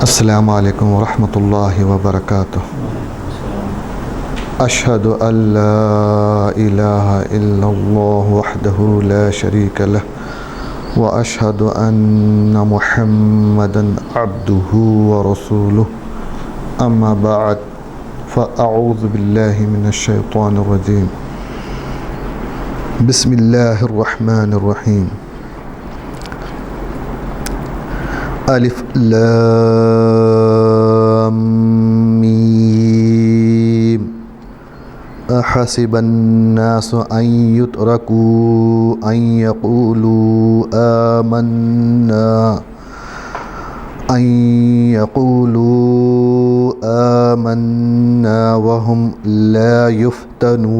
السلام علیکم ورحمۃ اللہ وبرکاتہ۔ اشہد ان لا الہ الا اللہ وحدہ لا شریک لہ واشہد ان محمدا عبدہ ورسولہ، اما بعد فاعوذ باللہ من الشیطان الرجیم، بسم اللہ الرحمن الرحیم۔ الف لام میم، احسب الناس ان يتركوا ان يقولوا آمنا وهم لا يفتنون،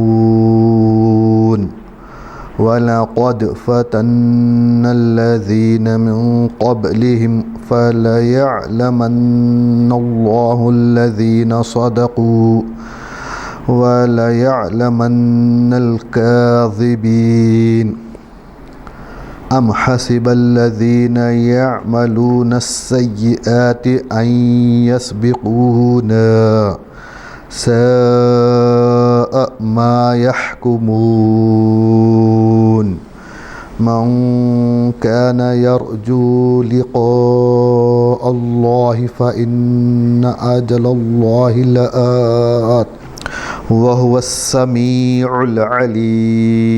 وَلَقَدْ فَتَنَّا الَّذِينَ مِن قَبْلِهِمْ فَلَيَعْلَمَنَّ اللَّهُ الَّذِينَ صَدَقُوا وَلَيَعْلَمَنَّ الْكَاذِبِينَ۔ أَمْ حَسِبَ الَّذِينَ يَعْمَلُونَ السَّيِّئَاتِ أَن يَسْبِقُونَا ساء ما يحكمون۔ من كان يرجو لقاء الله فإن أجل الله لآت وهو السميع العليم۔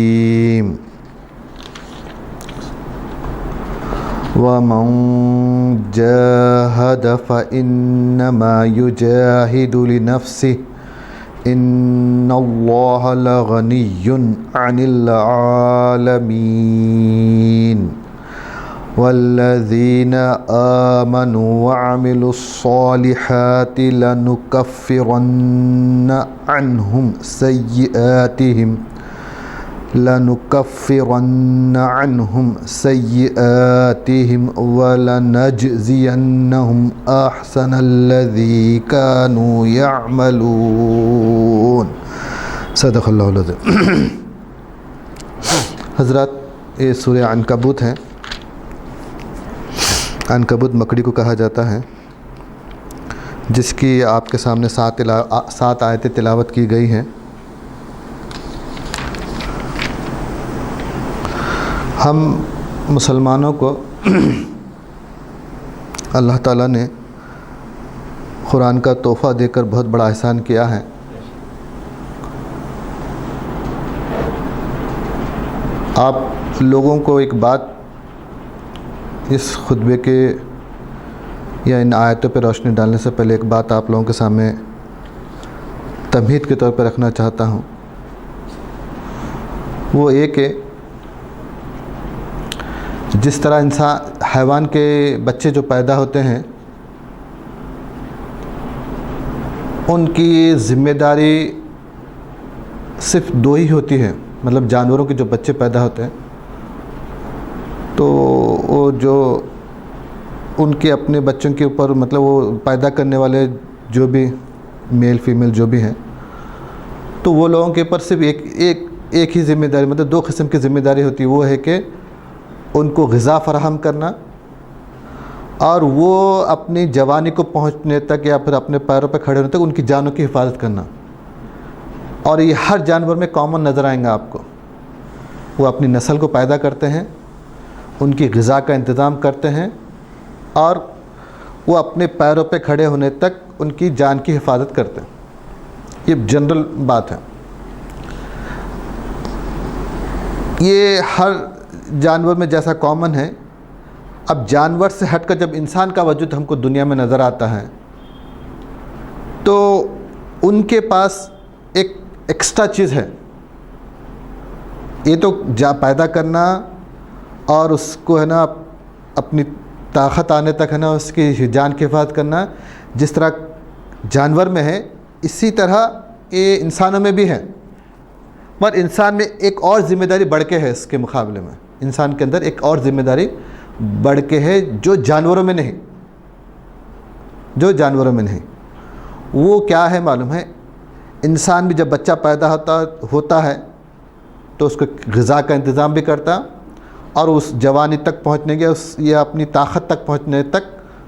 ومن جاهد فإنما يجاهد لنفسه إن الله لغني عن العالمين۔ والذين آمنوا وعملوا الصالحات لنكفرن عنهم سيئاتهم ولنجزينهم أحسن الذي كانوا يعملون۔ صدق اللہ العظیم۔ حضرات، یہ سورہ عنکبوت ہے۔ عنکبوت مکڑی کو کہا جاتا ہے، جس کی آپ کے سامنے 7 آیتیں تلاوت کی گئی ہیں۔ ہم مسلمانوں کو اللہ تعالیٰ نے قرآن کا تحفہ دے کر بہت بڑا احسان کیا ہے۔ آپ لوگوں کو ایک بات اس خطبے کے یا ان آیتوں پہ روشنی ڈالنے سے پہلے ایک بات آپ لوگوں کے سامنے تمہید کے طور پر رکھنا چاہتا ہوں۔ وہ ایک کہ جس طرح حیوان کے بچے جو پیدا ہوتے ہیں، ان کی ذمہ داری صرف 2 ہی ہوتی ہے۔ مطلب جانوروں کے جو بچے پیدا ہوتے ہیں تو وہ جو ان کے اپنے بچوں کے اوپر، مطلب وہ پیدا کرنے والے جو بھی میل فیمیل جو بھی ہیں، تو وہ لوگوں کے اوپر صرف ایک ہی ذمہ داری، مطلب 2 قسم کی ذمہ داری ہوتی ہے۔ وہ ہے کہ ان کو غذا فراہم کرنا، اور وہ اپنی جوانی کو پہنچنے تک یا پھر اپنے پیروں پہ کھڑے ہونے تک ان کی جانوں کی حفاظت کرنا۔ اور یہ ہر جانور میں کامن نظر آئیں گا آپ کو۔ وہ اپنی نسل کو پیدا کرتے ہیں، ان کی غذا کا انتظام کرتے ہیں، اور وہ اپنے پیروں پہ کھڑے ہونے تک ان کی جان کی حفاظت کرتے ہیں۔ یہ جنرل بات ہے۔ یہ ہر جانور میں جیسا کامن ہے۔ اب جانور سے ہٹ کر جب انسان کا وجود ہم کو دنیا میں نظر آتا ہے تو ان کے پاس ایک ایکسٹرا چیز ہے۔ یہ تو پیدا کرنا اور اس کو ہے نا اپنی طاقت آنے تک ہے نا اس کی جان کی حفاظت کرنا، جس طرح جانور میں ہے اسی طرح یہ انسانوں میں بھی ہے۔ مگر انسان میں ایک اور ذمہ داری بڑھ کے ہے، اس کے مقابلے میں انسان کے اندر ایک اور ذمہ داری بڑھ کے ہے جو جانوروں میں نہیں۔ وہ کیا ہے معلوم ہے؟ انسان بھی جب بچہ پیدا ہوتا ہے تو اس کو غذا کا انتظام بھی کرتا، اور اس جوانی تک پہنچنے کے یا اپنی طاقت تک پہنچنے تک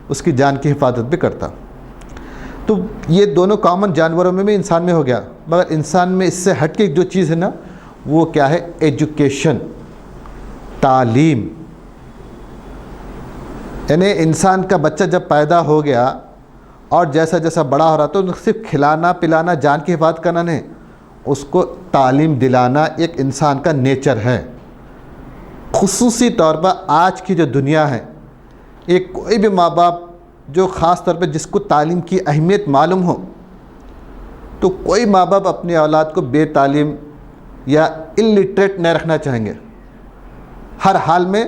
اس کی جان کی حفاظت بھی کرتا. تو یہ دونوں کامن جانوروں میں بھی انسان میں ہو گیا. مگر انسان میں اس سے ہٹ کے جو چیز ہے نا وہ کیا ہے؟ ایجوکیشن، تعلیم. یعنی انسان کا بچہ جب پیدا ہو گیا اور جیسا جیسا بڑا ہو رہا تو صرف کھلانا پلانا، جان کی حفاظت کرنا نہیں، اس کو تعلیم دلانا ایک انسان کا نیچر ہے. خصوصی طور پر آج کی جو دنیا ہے، ایک کوئی بھی ماں باپ جو خاص طور پہ جس کو تعلیم کی اہمیت معلوم ہو، تو کوئی ماں باپ اپنی اولاد کو بے تعلیم یا الٹریٹ نہیں رکھنا چاہیں گے. ہر حال میں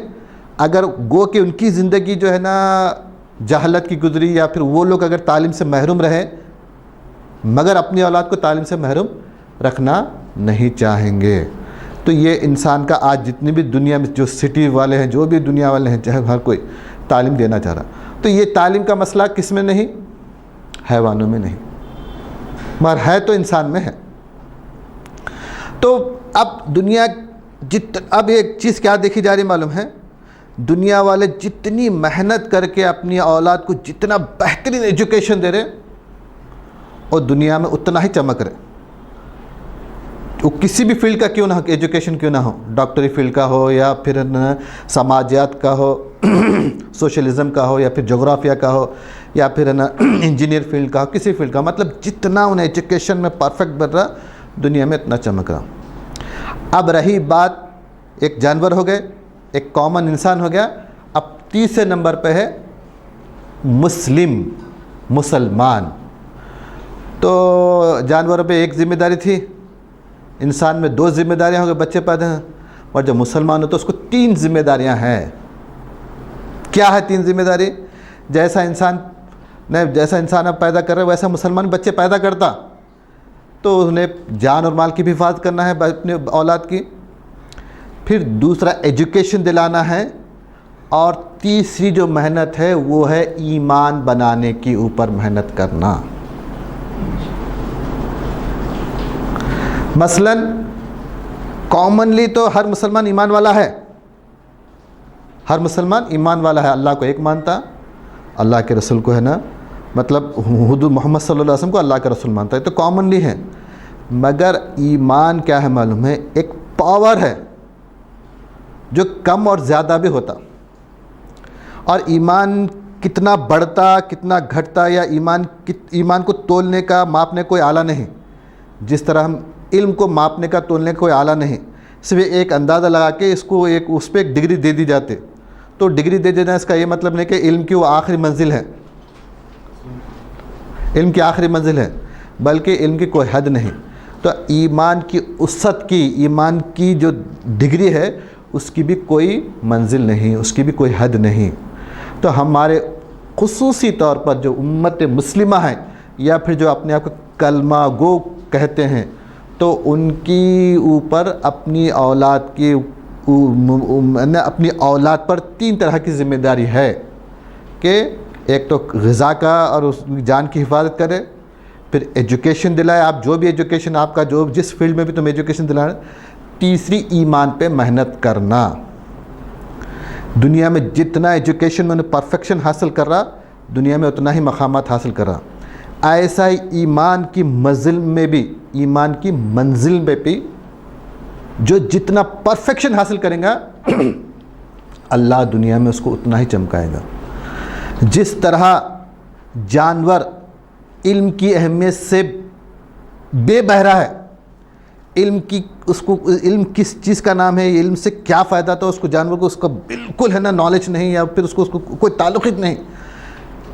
اگر گو کہ ان کی زندگی جو ہے نا جہالت کی گزری، یا پھر وہ لوگ اگر تعلیم سے محروم رہے، مگر اپنی اولاد کو تعلیم سے محروم رکھنا نہیں چاہیں گے. تو یہ انسان کا آج جتنی بھی دنیا میں جو سٹی والے ہیں، جو بھی دنیا والے ہیں، چاہے ہر کوئی تعلیم دینا چاہ رہا. تو یہ تعلیم کا مسئلہ کس میں نہیں؟ حیوانوں میں نہیں، مگر ہے تو انسان میں ہے. تو اب دنیا اب ایک چیز کیا دیکھی جا رہی معلوم ہے؟ دنیا والے جتنی محنت کر کے اپنی اولاد کو جتنا بہترین ایجوکیشن دے رہے، اور دنیا میں اتنا ہی چمک رہے. وہ کسی بھی فیلڈ کا کیوں نہ ہو، ایجوکیشن کیوں نہ ہو، ڈاکٹری فیلڈ کا ہو، یا پھر سماجیات کا ہو، سوشلزم کا ہو، یا پھر جغرافیہ کا ہو، یا پھر انجینئر فیلڈ کا ہو، کسی فیلڈ کا، مطلب جتنا انہیں ایجوکیشن میں پرفیکٹ بن رہا دنیا میں اتنا چمک رہا. اب رہی بات، ایک جانور ہو گئے، ایک کامن انسان ہو گیا. اب تیسرے نمبر پہ ہے مسلمان. تو جانوروں پہ ایک ذمہ داری تھی، انسان میں 2 ذمہ داریاں ہو گئے، بچے پیدا ہیں. اور جب مسلمان ہو تو اس کو 3 ذمہ داریاں ہیں. کیا ہے 3 ذمہ داری؟ جیسا انسان اب پیدا کر رہے ویسا مسلمان بچے پیدا کرتا، تو انہیں جان اور مال کی بھی حفاظت کرنا ہے اپنے اولاد کی. پھر دوسرا ایجوکیشن دلانا ہے. اور تیسری جو محنت ہے وہ ہے ایمان بنانے کی اوپر محنت کرنا. مثلا کامنلی تو ہر مسلمان ایمان والا ہے، ہر مسلمان ایمان والا ہے. اللہ کو ایک مانتا، اللہ کے رسول کو ہے نا، مطلب حضور محمد صلی اللہ علیہ وسلم کو اللہ کا رسول مانتا ہے، تو کامنلی ہے. مگر ایمان کیا ہے معلوم ہے؟ ایک پاور ہے جو کم اور زیادہ بھی ہوتا. اور ایمان کتنا بڑھتا کتنا گھٹتا، یا ایمان کو تولنے کا ماپنے کوئی آلہ نہیں. جس طرح ہم علم کو ماپنے کا تولنے کا کوئی آلہ نہیں، صرف ایک اندازہ لگا کے اس کو اس پہ ایک ڈگری دے دی جاتے. تو ڈگری دے دینا اس کا یہ مطلب نہیں کہ علم کی وہ آخری منزل ہے، علم کی آخری منزل ہے، بلکہ علم کی کوئی حد نہیں. تو ایمان کی وسعت کی، ایمان کی جو ڈگری ہے اس کی بھی کوئی منزل نہیں، اس کی بھی کوئی حد نہیں. تو ہمارے خصوصی طور پر جو امت مسلمہ ہیں، یا پھر جو اپنے آپ کو کلمہ گو کہتے ہیں، تو ان کی اوپر اپنی اولاد پر 3 طرح کی ذمہ داری ہے. کہ ایک تو غذا کا اور اس جان کی حفاظت کرے، پھر ایجوکیشن دلائے، آپ جو بھی ایجوکیشن آپ کا جو جس فیلڈ میں بھی تم ایجوکیشن دلائیں. تیسری ایمان پہ محنت کرنا. دنیا میں جتنا ایجوکیشن میں پرفیکشن حاصل کر رہا، دنیا میں اتنا ہی مقامات حاصل کر رہا. ایسا ہی ایمان کی منزل میں بھی جو جتنا پرفیکشن حاصل کرے گا اللہ دنیا میں اس کو اتنا ہی چمکائے گا. جس طرح جانور علم کی اہمیت سے بے بہرا ہے، علم کس چیز کا نام ہے، علم سے کیا فائدہ تھا، اس کو جانور کو اس کا بالکل ہے نا نالج نہیں، یا پھر اس کو کوئی تعلق ہی نہیں.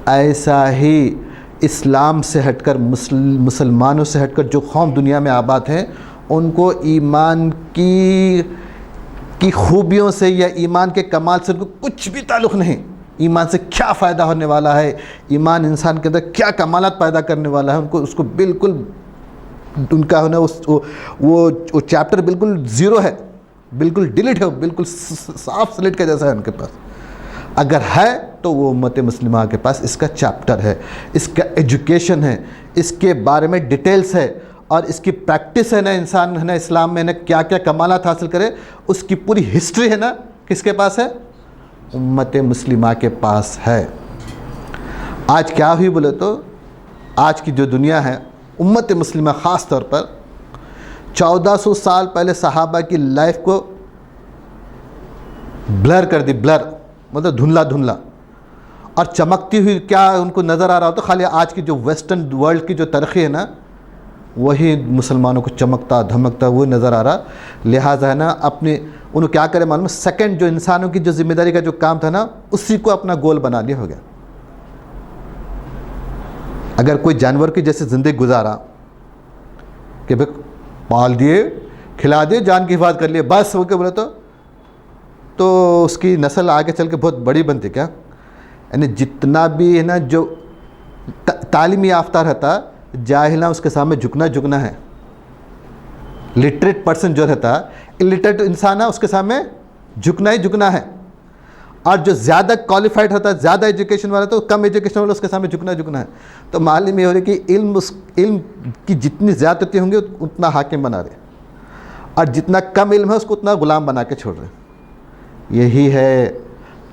ایسا ہی اسلام سے ہٹ کر مسلمانوں سے ہٹ کر جو قوم دنیا میں آباد ہیں، ان کو ایمان کی خوبیوں سے یا ایمان کے کمال سے ان کو کچھ بھی تعلق نہیں. ایمان سے کیا فائدہ ہونے والا ہے، ایمان انسان کے اندر کیا کمالات پیدا کرنے والا ہے، اس کو بالکل ان کا ہونا وہ چیپٹر بالکل زیرو ہے، بالکل ڈیلیٹ ہے، بالکل صاف سلیٹ کے جیسا ہے ان کے پاس. اگر ہے تو وہ امت مسلمہ کے پاس اس کا چیپٹر ہے، اس کا ایجوکیشن ہے، اس کے بارے میں ڈیٹیلز ہے، اور اس کی پریکٹس ہے نا. انسان ہے نا اسلام میں نا کیا کیا کمالات حاصل کرے، اس کی پوری ہسٹری ہے نا کس کے پاس ہے؟ امت مسلمہ کے پاس ہے. آج کیا ہوئی بولے تو آج کی جو دنیا ہے امت مسلمہ خاص طور پر 1400 سال پہلے صحابہ کی لائف کو بلر کر دی، بلر مطلب دھندلا دھندلا، اور چمکتی ہوئی کیا ان کو نظر آ رہا ہوتا؟ خالی آج کی جو ویسٹرن ورلڈ کی جو ترقی ہے نا وہی مسلمانوں کو چمکتا دھمکتا وہ نظر آ رہا. لہٰذا ہے نا اپنی انہوں کیا کرے معلوم، سیکنڈ جو انسانوں کی جو ذمہ داری کا جو کام تھا نا اسی کو اپنا گول بنا لیا ہو گیا. اگر کوئی جانور کی جیسے زندگی گزارا کہ بھائی پال دیے کھلا دیے جان کی حفاظت کر لیے بس ہو کے بولے تو اس کی نسل آگے چل کے بہت بڑی بنتی کیا؟ یعنی جتنا بھی ہے نا جو تعلیمی یافتہ رہتا جاہل اس کے سامنے جھکنا ہے. لٹریٹ پرسن جو رہتا الٹریٹ انسان ہے اس کے سامنے جھکنا ہے. اور جو زیادہ کوالیفائڈ رہتا ہے زیادہ ایجوکیشن والا تو کم ایجوکیشن والا اس کے سامنے جھکنا ہے. تو معلوم یہ ہو رہی کہ علم کی جتنی زیادتی ہوں گی اتنا حاکم بنا رہے، اور جتنا کم علم ہے اس کو اتنا غلام بنا کے چھوڑ رہے. یہی ہے،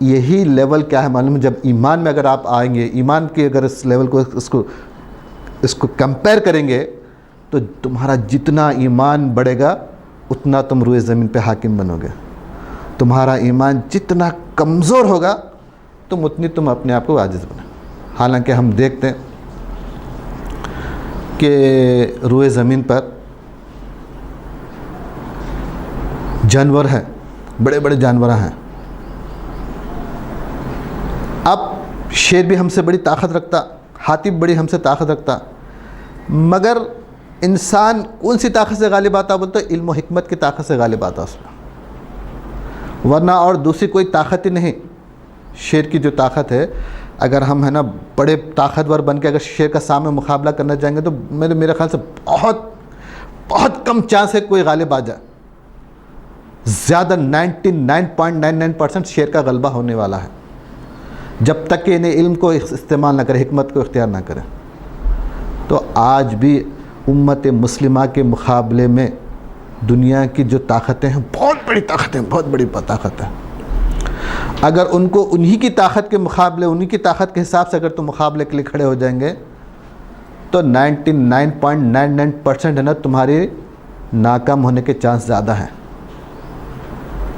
یہی لیول کیا ہے معلوم. جب ایمان میں اگر آپ آئیں گے، ایمان کے اگر اس لیول کو اس کو کمپیئر کریں گے تو تمہارا جتنا ایمان بڑھے گا اتنا تم روئے زمین پہ حاکم بنو گے. تمہارا ایمان جتنا کمزور ہوگا تم اپنے آپ کو عاجز بنو. حالانکہ ہم دیکھتے ہیں کہ روئے زمین پر جانور ہیں، بڑے بڑے جانور ہیں. اب شیر بھی ہم سے بڑی طاقت رکھتا، ہاتھی بڑی ہم سے طاقت رکھتا، مگر انسان کون سی طاقت سے غالب آتا بولتے؟ علم و حکمت کی طاقت سے غالب آتا اس میں، ورنہ اور دوسری کوئی طاقت ہی نہیں. شیر کی جو طاقت ہے، اگر ہم ہے نا بڑے طاقتور بن کے اگر شیر کا سامنے مقابلہ کرنا چاہیں گے تو میرے خیال سے بہت کم چانس ہے کوئی غالب آ جائے. زیادہ 99.99% شیر کا غلبہ ہونے والا ہے جب تک کہ انہیں علم کو استعمال نہ کرے، حکمت کو اختیار نہ کرے. تو آج بھی امت مسلمہ کے مقابلے میں دنیا کی جو طاقتیں ہیں بہت بڑی طاقتیں، بہت بڑی طاقت ہے. اگر ان کو انہی کی طاقت کے مقابلے، انہی کی طاقت کے حساب سے اگر تم مقابلے کے لیے کھڑے ہو جائیں گے تو 99.99% ہے نا تمہاری ناکام ہونے کے چانس زیادہ ہیں.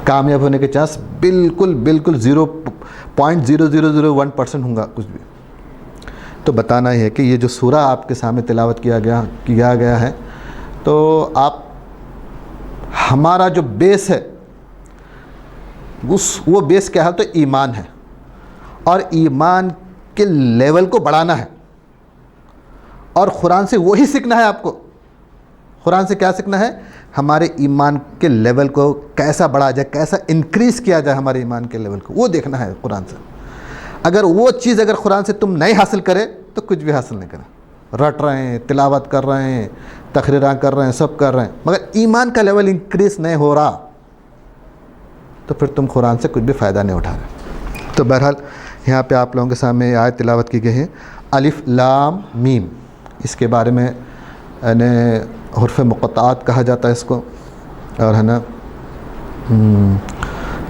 کامیاب ہونے کے چانس بالکل 0.0001% ہوں گا کچھ بھی. تو بتانا یہ ہے کہ یہ جو سورہ آپ کے سامنے تلاوت کیا گیا ہے تو آپ ہمارا جو بیس ہے وہ بیس کیا ہے تو ایمان ہے، اور ایمان کے لیول کو بڑھانا ہے. اور قرآن سے وہی سیکھنا ہے آپ کو. قرآن سے کیا سیکھنا ہے؟ ہمارے ایمان کے لیول کو کیسا بڑھا جائے، کیسا انکریز کیا جائے ہمارے ایمان کے لیول کو، وہ دیکھنا ہے قرآن سے. اگر وہ چیز اگر قرآن سے تم نہیں حاصل کرے تو کچھ بھی حاصل نہیں کرے. رٹ رہے ہیں، تلاوت کر رہے ہیں، تقریراں کر رہے ہیں، سب کر رہے ہیں، مگر ایمان کا لیول انکریز نہیں ہو رہا تو پھر تم قرآن سے کچھ بھی فائدہ نہیں اٹھا رہے. تو بہرحال یہاں پہ آپ لوگوں کے سامنے آیت تلاوت کی گئی ہے الف لام میم. اس کے بارے میں حرف مقطعات کہا جاتا ہے اس کو، اور ہے نا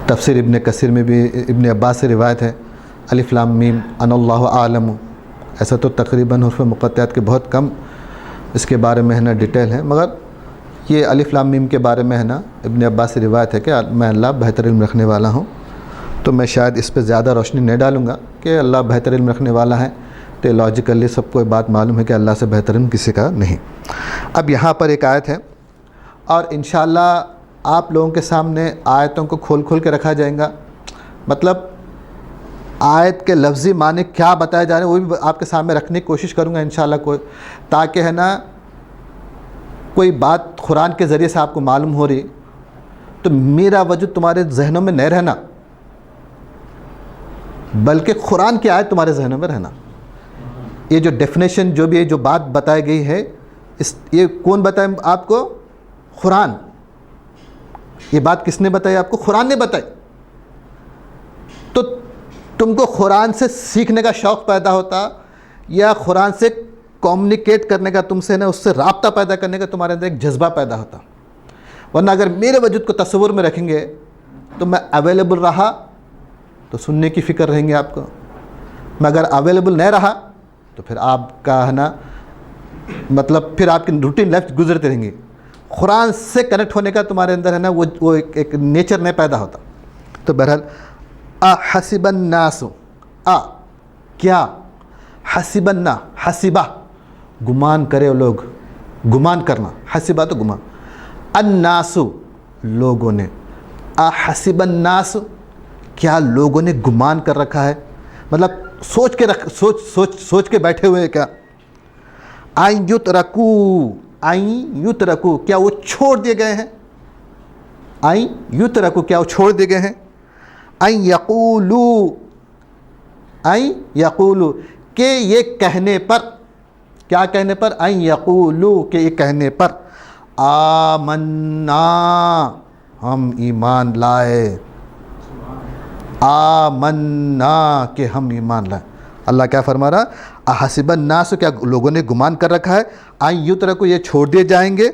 تفسیر ابن کثیر میں بھی ابن عباس سے روایت ہے الف لام میم ان اللہ عالم. ایسا تو تقریباً حرف مقطعات کے بہت کم اس کے بارے میں ہے نا ڈیٹیل ہے، مگر یہ الف لام میم کے بارے میں ہے نا ابن عباس سے روایت ہے کہ میں اللہ بہتر علم رکھنے والا ہوں. تو میں شاید اس پہ زیادہ روشنی نہیں ڈالوں گا کہ اللہ بہتر علم رکھنے والا ہے، تو لاجیکلی سب کو یہ بات معلوم ہے کہ اللہ سے بہتر علم کسی کا نہیں. اب یہاں پر ایک آیت ہے اور انشاءاللہ آپ لوگوں کے سامنے آیتوں کو کھول کے رکھا جائے گا. مطلب آیت کے لفظی معنی کیا بتائے جا رہے ہیں وہ بھی آپ کے سامنے رکھنے کی کوشش کروں گا انشاءاللہ تاکہ ہے نا کوئی بات قرآن کے ذریعے سے آپ کو معلوم ہو رہی تو میرا وجود تمہارے ذہنوں میں نہیں رہنا، بلکہ قرآن کی آیت تمہارے ذہنوں میں رہنا. یہ جو ڈیفینیشن جو بھی ہے، جو بات بتائی گئی ہے، یہ کون بتائے آپ کو؟ قرآن. یہ بات کس نے بتائی آپ کو؟ قرآن نے بتائی. تو تم کو قرآن سے سیکھنے کا شوق پیدا ہوتا یا قرآن سے کمیونیکیٹ کرنے کا، تم سے نا اس سے رابطہ پیدا کرنے کا تمہارے اندر ایک جذبہ پیدا ہوتا. ورنہ اگر میرے وجود کو تصور میں رکھیں گے تو میں اویلیبل رہا تو سننے کی فکر رہیں گے آپ کو، مگر اویلیبل نہیں رہا تو پھر آپ کا ہے نا مطلب پھر آپ کی روٹین لائف گزرتے رہیں گے. قرآن سے کنیکٹ ہونے کا تمہارے اندر ہے نا وہ ایک نیچر نہیں پیدا ہوتا. تو بہرحال احسب الناس کیا حسب حسبہ گمان کرے لوگ, گمان کرنا, حسبہ تو گمان, الناس لوگوں نے, احسب الناس کیا لوگوں نے گمان کر رکھا ہے, مطلب سوچ کے بیٹھے ہوئے کیا, این یترکو کیا وہ چھوڑ دیے گئے ہیں, این یترکو کیا وہ چھوڑ دیے گئے ہیں, این یقولو کہ یہ کہنے پر, کیا کہنے پر, این یقولو کہ یہ کہنے پر, آمنا ہم ایمان لائے, آمنا کہ ہم ایمان لائے. اللہ کیا فرما رہا, احسب الناس کیا لوگوں نے گمان کر رکھا ہے, این یترکو یہ چھوڑ دیے جائیں گے,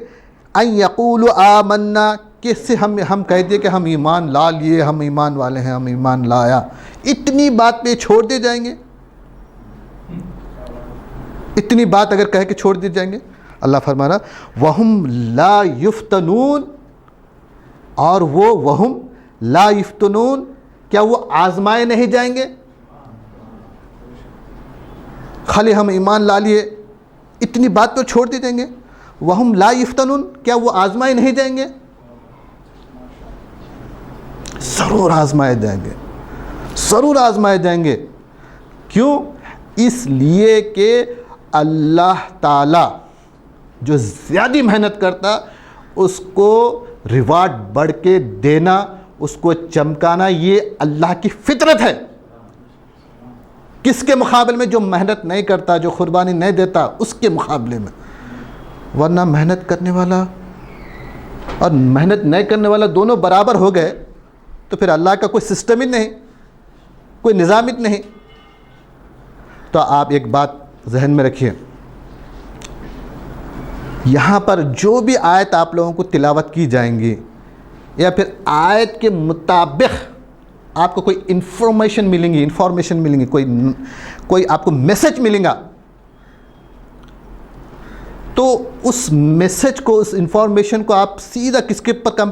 این یقولو آمنا کس سے ہم کہہ دیں کہ ہم ایمان لا لیے, ہم ایمان والے ہیں, ہم ایمان لایا, اتنی بات پہ چھوڑ دیے جائیں گے, اتنی بات اگر کہہ کے چھوڑ دیے جائیں گے. اللہ فرما رہا وَهُمْ لَا يُفْتَنُونَ, اور وَهُمْ لَا يُفْتَنُونَ کیا وہ آزمائے نہیں جائیں گے, خالی ہم ایمان لا لیے اتنی بات تو چھوڑ دی جائیں گے, وَهُمْ لَا يُفْتَنُونَ کیا وہ آزمائے نہیں جائیں گے, ضرور آزمائے جائیں گے, ضرور آزمائے جائیں گے. کیوں, اس لیے کہ اللہ تعالیٰ جو زیادہ محنت کرتا اس کو ریوارڈ بڑھ کے دینا, اس کو چمکانا, یہ اللہ کی فطرت ہے. کس کے مقابلے میں, جو محنت نہیں کرتا, جو قربانی نہیں دیتا, اس کے مقابلے میں. ورنہ محنت کرنے والا اور محنت نہیں کرنے والا دونوں برابر ہو گئے تو پھر اللہ کا کوئی سسٹم ہی نہیں, کوئی نظام ہی نہیں. تو آپ ایک بات ذہن میں رکھیے, یہاں پر جو بھی آیت آپ لوگوں کو تلاوت کی جائیں گی یا پھر آیت کے مطابق آپ کو کوئی انفارمیشن ملیں گی, کوئی آپ کو میسج ملیں گا, تو اس میسج کو, اس انفارمیشن کو آپ سیدھا کس کے پر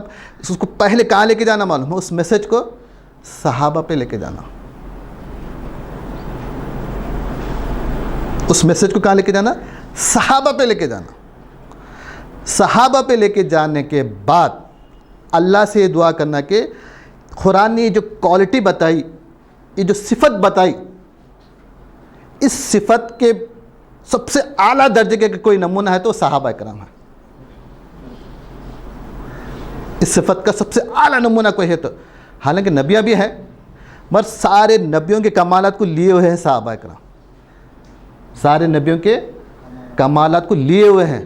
اس کو پہلے کہاں لے کے جانا معلوم ہے, اس میسج کو صحابہ پہ لے کے جانا. اس میسج کو کہاں لے کے جانا, صحابہ پہ لے کے جانا. صحابہ پہ لے کے جانے کے بعد اللہ سے یہ دعا کرنا کہ قرآن نے یہ جو کوالٹی بتائی, یہ جو صفت بتائی, اس صفت کے سب سے اعلیٰ درجے کے کوئی نمونہ ہے تو صحابہ کرام ہے. اس صفت کا سب سے اعلیٰ نمونہ کوئی ہے تو, حالانکہ نبیاں بھی ہیں مگر سارے نبیوں کے کمالات کو لیے ہوئے ہیں صحابہ کرام, سارے نبیوں کے کمالات کو لیے ہوئے ہیں.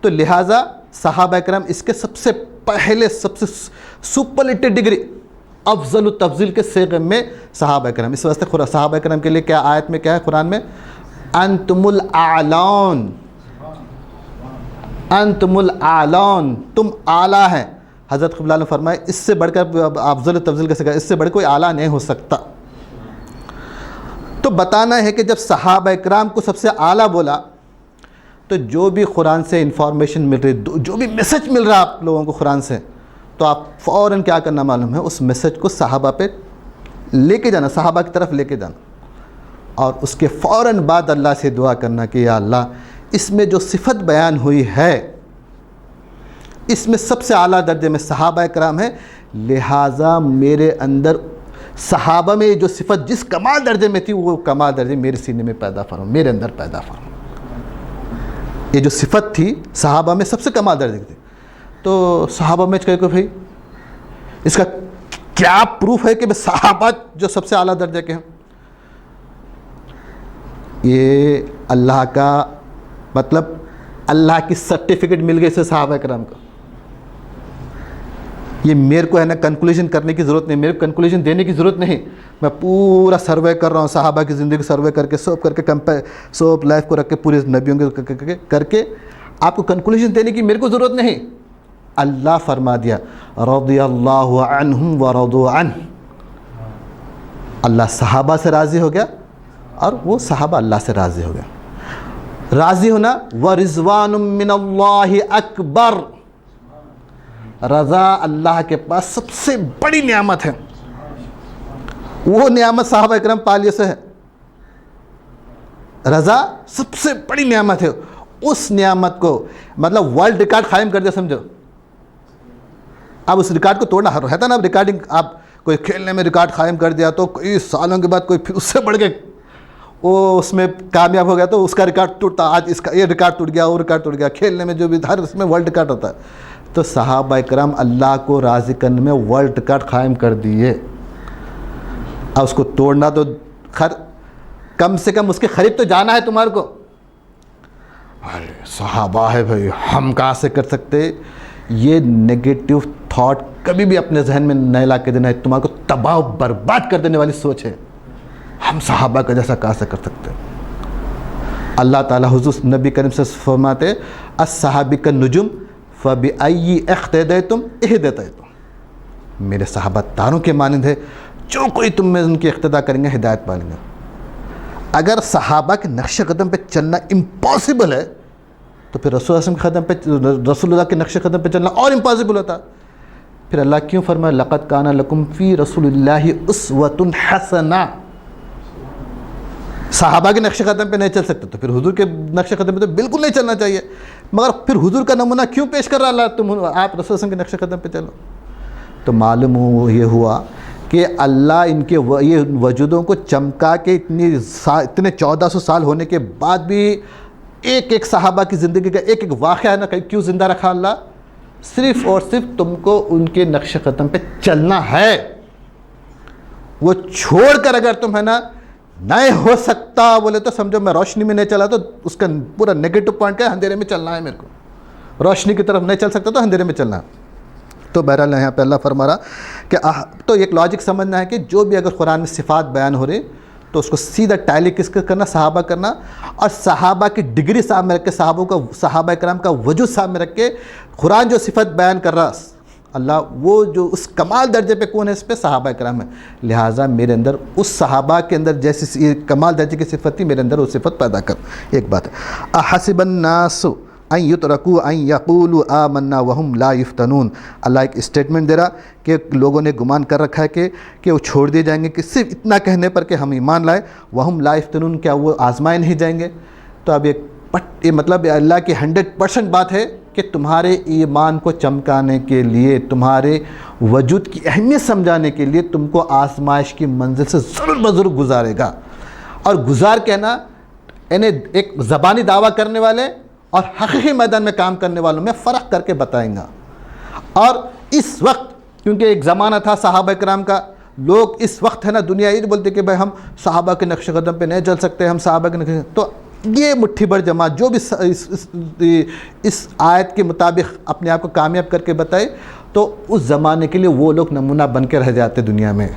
تو لہٰذا صحابہ کرام اس کے سب سے پہلے, سب سے سپرلیٹو ڈگری, افضل التفضیل کے صیغے میں صحابہ کرام. اس واسطے صحابہ کرام کے لیے کیا آیت میں کیا ہے قرآن میں, انتم الاعلون, انتم الاعلون, تم اعلیٰ ہیں. حضرت قبلہ نے فرمایا اس سے بڑھ کر افضل التفضیل کا صیغہ, اس سے بڑھ کوئی اعلیٰ نہیں ہو سکتا. تو بتانا ہے کہ جب صحابہ کرام کو سب سے اعلیٰ بولا تو جو بھی قرآن سے انفارمیشن مل رہی, جو بھی میسج مل رہا آپ لوگوں کو قرآن سے, تو آپ فوراً کیا کرنا معلوم ہے, اس میسج کو صحابہ پہ لے کے جانا, صحابہ کی طرف لے کے جانا. اور اس کے فوراً بعد اللہ سے دعا کرنا کہ یا اللہ اس میں جو صفت بیان ہوئی ہے اس میں سب سے اعلیٰ درجے میں صحابہ کرام ہیں, لہٰذا میرے اندر صحابہ میں جو صفت جس کمال درجے میں تھی وہ کمال درجے میرے سینے میں پیدا فرما, میرے اندر پیدا فرما. یہ جو صفت تھی صحابہ میں سب سے کمال درجے کی تھی. تو صحابہ میں کہے کہ بھائی اس کا کیا پروف ہے کہ صحابہ جو سب سے اعلیٰ درجے کے ہیں, یہ اللہ کا مطلب اللہ کی سرٹیفکیٹ مل گئی اسے صحابہ کرام کو. یہ میرے کو ہے نا کنکلوژن کرنے کی ضرورت نہیں, میرے کو کنکلوژن دینے کی ضرورت نہیں. میں پورا سروے کر رہا ہوں, صحابہ کی زندگی سروے کر کے سوپ لائف کو رکھ کے پورے نبیوں کے کر کے آپ کو کنکلوژن دینے کی میرے کو ضرورت نہیں. اللہ فرما دیا رضی اللہ عنہم ورضوا عنہ, اللہ صحابہ سے راضی ہو گیا اور وہ صحابہ اللہ سے راضی ہو گئے. راضی ہونا وَرِضْوَانٌ مِّنَ اللَّهِ اکبر، رضا اللہ کے پاس سب سے بڑی نعمت ہے. وہ نعمت صحابہ اکرام پالیے سے ہے. رضا سب سے بڑی نعمت ہے. اس نعمت کو مطلب ورلڈ ریکارڈ قائم کر دیا سمجھو. اب اس ریکارڈ کو توڑنا رہتا نا. اب ریکارڈنگ آپ کوئی کھیلنے میں ریکارڈ قائم کر دیا تو کئی سالوں کے بعد کوئی پھر اس سے بڑھ کے وہ اس میں کامیاب ہو گیا تو اس کا ریکارڈ ٹوٹتا. آج اس کا یہ ریکارڈ ٹوٹ گیا، وہ ریکارڈ ٹوٹ گیا. کھیلنے میں جو بھی ہر اس میں ورلڈ ریکارڈ ہوتا ہے. تو صحابہ اکرام اللہ کو راضی کرنے میں ورلڈ ریکارڈ قائم کر دیے. اب اس کو توڑنا تو کم سے کم اس کے قریب تو جانا ہے تمہارے کو. ارے صحابہ ہے بھائی، ہم کہاں سے کر سکتے؟ یہ نیگیٹو تھاٹ کبھی بھی اپنے ذہن میں نہیں لا کے دینا ہے. تمہارے کو تباہ و برباد کر دینے والی سوچ ہے. ہم صحابہ کا جیسا کہاں سے کر سکتے؟ اللہ تعالیٰ حضور نبی کریم سے فرماتے الصحابی کا نجوم فبأی اقتدیتم اہتدیتم. میرے صحابہ تاروں کے مانند ہے، جو کوئی تم میں ان کی اقتدا کریں گے ہدایت پالیں گے. اگر صحابہ کے نقش قدم پہ چلنا امپاسبل ہے تو پھر رسول اللہ کے نقش قدم پہ چلنا اور امپاسبل ہوتا. پھر اللہ کیوں فرمایا لقد کان لکم فی رسول اللہ اسوۃ حسنہ؟ صحابہ کے نقش قدم پہ نہیں چل سکتے تو پھر حضور کے نقش قدم پہ تو بالکل نہیں چلنا چاہیے. مگر پھر حضور کا نمونہ کیوں پیش کر رہا اللہ؟ تم آپ رسول اللہ کے نقش قدم پہ چلو. تو معلوم یہ ہوا کہ اللہ ان کے یہ وجودوں کو چمکا کے اتنے 1400 سال ہونے کے بعد بھی ایک ایک صحابہ کی زندگی کا ایک ایک واقعہ ہے نا کیوں زندہ رکھا اللہ؟ صرف اور صرف تم کو ان کے نقش قدم پہ چلنا ہے. وہ چھوڑ کر اگر تم ہے نا نہیں ہو سکتا بولے تو سمجھو میں روشنی میں نہیں چلا تو اس کا پورا نیگیٹو پوائنٹ کیا ہے؟ اندھیرے میں چلنا ہے میرے کو. روشنی کی طرف نہیں چل سکتا تو اندھیرے میں چلنا ہے. تو بہرحال یہاں پہ اللہ فرما رہا کہ تو ایک لاجک سمجھنا ہے کہ جو بھی اگر قرآن میں صفات بیان ہو رہی تو اس کو سیدھا ٹیلی کس کا کرنا؟ صحابہ کرنا. اور صحابہ کی ڈگری سامنے رکھ کے صحابہ اکرام کا وجود سامنے رکھ کے قرآن جو صفت بیان کر رہا اللہ وہ جو اس کمال درجے پہ کون ہے؟ اس پہ صحابہ اکرام ہے. لہٰذا میرے اندر اس صحابہ کے اندر جیسی کمال درجے کی صفت تھی میرے اندر وہ صفت پیدا کر. ایک بات ہے احسب الناس ان یترکوا ان یقولوا آمنا وہم لا یفتنون. اللہ ایک اسٹیٹمنٹ دے رہا کہ لوگوں نے گمان کر رکھا ہے کہ وہ چھوڑ دیے جائیں گے کہ صرف اتنا کہنے پر کہ ہم ایمان لائے. وہم لا یفتنون، کیا وہ آزمائے نہیں جائیں گے؟ تو اب یہ مطلب اللہ کی 100% بات ہے کہ تمہارے ایمان کو چمکانے کے لیے، تمہارے وجود کی اہمیت سمجھانے کے لیے تم کو آزمائش کی منزل سے ضرور بضرور گزارے گا. اور گزار کہنا یعنی ایک زبانی دعویٰ کرنے والے اور حقیقی میدان میں کام کرنے والوں میں فرق کر کے بتائیں گا. اور اس وقت کیونکہ ایک زمانہ تھا صحابہ کرام کا، لوگ اس وقت ہے نا دنیا یہ بولتے کہ بھائی ہم صحابہ کے نقش قدم پہ نہیں چل سکتے، ہم صحابہ کے نقش. تو یہ مٹھی بھر جماعت جو بھی اس آیت کے مطابق اپنے آپ کو کامیاب کر کے بتائے تو اس زمانے کے لیے وہ لوگ نمونہ بن کے رہ جاتے دنیا میں.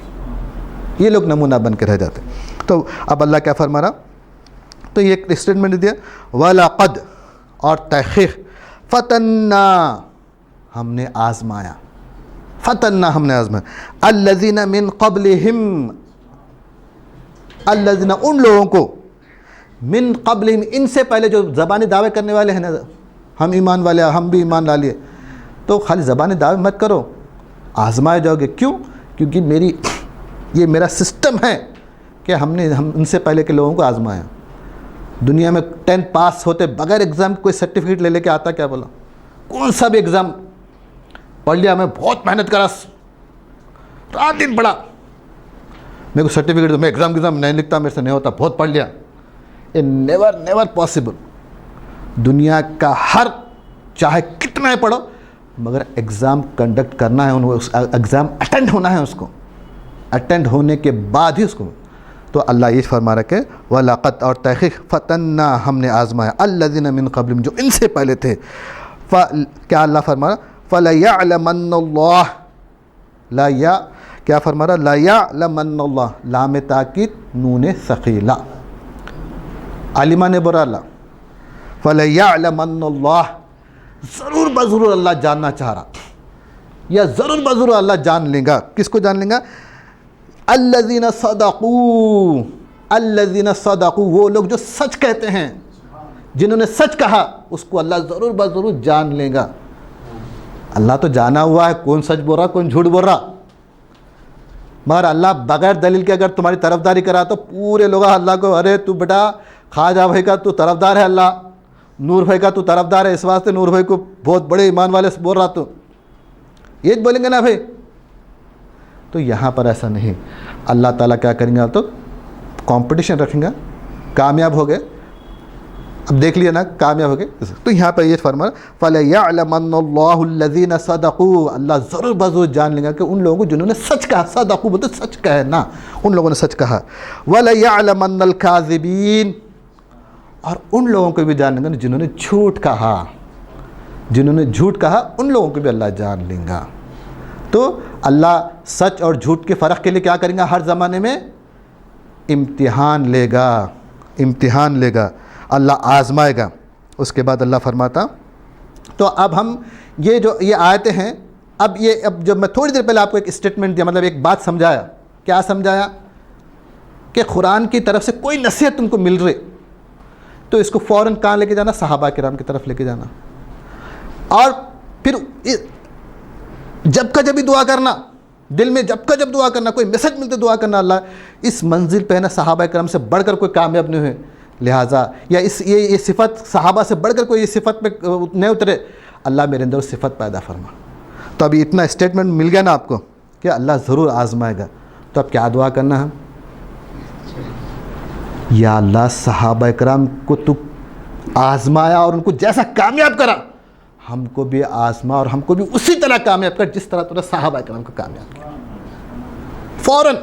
یہ لوگ نمونہ بن کے رہ جاتے. تو اب اللہ کیا فرما رہا؟ تو یہ ایک اسٹیٹمنٹ دیا وَلَقَدْ اور تحقیق فتنا ہم نے آزمایا، فتنا ہم نے آزمایا الذین من قبلہم، الذین ان لوگوں کو، من قبلہم ان سے پہلے جو زبانی دعوے کرنے والے ہیں نا ہم ایمان والے ہم بھی ایمان لا لیے، تو خالی زبانی دعوے مت کرو، آزمائے جاؤ گے. کیوں؟ کیونکہ یہ میرا سسٹم ہے کہ ہم ان سے پہلے کے لوگوں کو آزمایا. دنیا میں 10 پاس ہوتے بغیر ایگزام کوئی سرٹیفکیٹ لے کے آتا کیا؟ بولا کون سا بھی ایگزام پڑھ لیا، میں بہت محنت کرا، رات دن پڑھا، میرے کو سرٹیفکیٹ دو، میں ایگزام نہیں لکھتا، میرے سے نہیں ہوتا، بہت پڑھ لیا. یہ نیور پاسبل. دنیا کا ہر چاہے کتنا ہی پڑھو مگر ایگزام کنڈکٹ کرنا ہے، اس ایگزام اٹینڈ ہونا ہے، اس کو اٹینڈ ہونے کے بعد ہی اس کو. تو اللہ یہ فرما رہا کہ وَلَقَدْ اور تحقیق فتنا ہم نے آزمایا الذین من قبلہم جو ان سے پہلے تھے. کیا اللہ فرما رہا؟ فَلَيَعْلَمَنَّ اللَّهُ کیا فرما رہا؟ لَيَعْلَمَنَّ اللَّهُ لام تاکید نون ثقیلہ عالمہ نے برا اللہ فَلَيَعْلَمَنَّ اللَّهُ ضرور بضرور اللہ جاننا چاہ رہا یا ضرور بضرور اللہ جان لیں گا. کس کو جان لیں گا؟ الذین صدقوا الذین صدقوا، وہ لوگ جو سچ کہتے ہیں، جنہوں نے سچ کہا، اس کو اللہ ضرور بضرور جان لے گا۔ اللہ تو جانا ہوا ہے کون سچ بول رہا کون جھوٹ بول رہا، مگر اللہ بغیر دلیل کے اگر تمہاری طرفداری کرا تو پورے لوگ اللہ کو، ارے تو بیٹا خواجہ بھائی کا تو طرفدار ہے، اللہ نور بھائی کا تو طرفدار ہے، اس واسطے نور بھائی کو بہت بڑے ایمان والے سے بول رہا، تو یہ بولیں گے نا بھائی۔ تو یہاں پر ایسا نہیں، اللہ تعالیٰ کیا کریں گا، تو کمپٹیشن رکھیں گا، کامیاب ہو گئے، اب دیکھ لیا نا کامیاب ہو گئے۔ تو یہاں پر یہ فرمایا فَلَيَعْلَمَنَّ اللَّهُ الَّذِينَ صَدَقُوا، اللہ ضرور بضرور جان لیں گا کہ ان لوگوں کو جنہوں نے سچ کہا، صدقوا بولتے سچ کہنا، ان لوگوں نے سچ کہا۔ وَلَيَعْلَمَنَّ الْكَاذِبِينَ، اور ان لوگوں کو بھی جان لیں گا جنہوں نے جھوٹ کہا، جنہوں نے جھوٹ کہا ان لوگوں کو بھی اللہ جان لیں گا۔ تو اللہ سچ اور جھوٹ کے فرق کے لیے کیا کریں گا، ہر زمانے میں امتحان لے گا، امتحان لے گا، اللہ آزمائے گا۔ اس کے بعد اللہ فرماتا، تو اب ہم یہ آیتیں ہیں، اب جو میں تھوڑی دیر پہلے آپ کو ایک اسٹیٹمنٹ دیا، مطلب ایک بات سمجھایا، کیا سمجھایا کہ قرآن کی طرف سے کوئی نصیحت تم کو مل رہی تو اس کو فوراً کہاں لے کے جانا، صحابہ کرام کی طرف لے کے جانا، اور پھر جب کا جب ہی دعا کرنا، دل میں جب کا جب دعا کرنا، کوئی میسج ملتے دعا کرنا، اللہ اس منزل پہ ہے نا صحابہ کرام سے بڑھ کر کوئی کامیاب نہیں ہوئے، لہٰذا یا یہ صفت صحابہ سے بڑھ کر کوئی یہ صفت پہ نہیں اترے، اللہ میرے اندر صفت پیدا فرما۔ تو ابھی اتنا اسٹیٹمنٹ مل گیا نا آپ کو کہ اللہ ضرور آزمائے گا، تو اب کیا دعا کرنا ہے، یا اللہ صحابہ کرام کو تو آزمایا اور ان کو جیسا کامیاب کرا، ہم کو بھی آزما اور ہم کو بھی اسی طرح کامیاب کر جس طرح تو نے صحابہ کرام کو کامیاب کیا۔ فوراً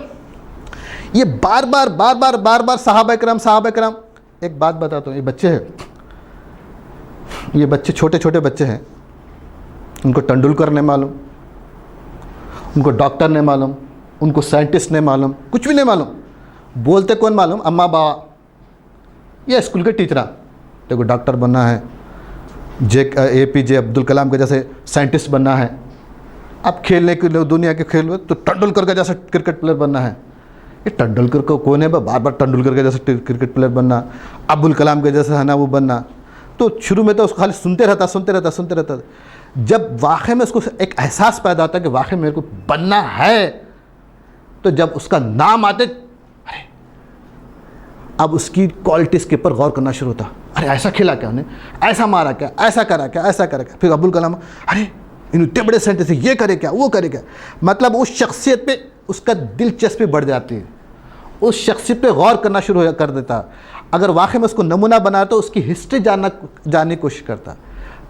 یہ بار بار صحابہ کرام۔ ایک بات بتاتا ہوں، یہ بچے ہیں، یہ بچے چھوٹے چھوٹے بچے ہیں، ان کو ٹنڈولکر نہیں معلوم، ان کو ڈاکٹر نہیں معلوم، ان کو سائنٹسٹ نہیں معلوم، کچھ بھی نہیں معلوم، بولتے کون معلوم، اماں بابا یا اسکول کے ٹیچرہ، دیکھو ڈاکٹر بننا ہے، اے پی جے عبد الکلام کے جیسے سائنٹسٹ بننا ہے، اب کھیلنے کے لیے دنیا کے کھیل میں تو ٹنڈولکر کا جیسا کرکٹ پلیئر بننا ہے، یہ ٹنڈولکر کو کون ہے بار بار ٹنڈولکر کے جیسا کرکٹ پلیئر بننا، ابوالکلام کے جیسا ہے نا وہ بننا، تو شروع میں تو اس کو خالی سنتے رہتا، جب واقعی میں اس کو ایک احساس پیدا ہوتا ہے کہ واقعی میرے کو بننا ہے، تو جب اس کا نام آتے اب اس کی کوالٹیز کے اوپر غور کرنا شروع ہوتا، ارے ایسا کھیلا کیا انہیں، ایسا مارا کیا، ایسا کرا کیا، پھر ابوالکلام، ارے اتنے بڑے سائنٹسٹ یہ کرے کیا، وہ کرے کیا، مطلب اس شخصیت پہ اس کا دلچسپی بڑھ جاتی ہے، اس شخصیت پہ غور کرنا شروع کر دیتا، اگر واقعی میں اس کو نمونہ بنا تو اس کی ہسٹری جاننے کی کوشش کرتا۔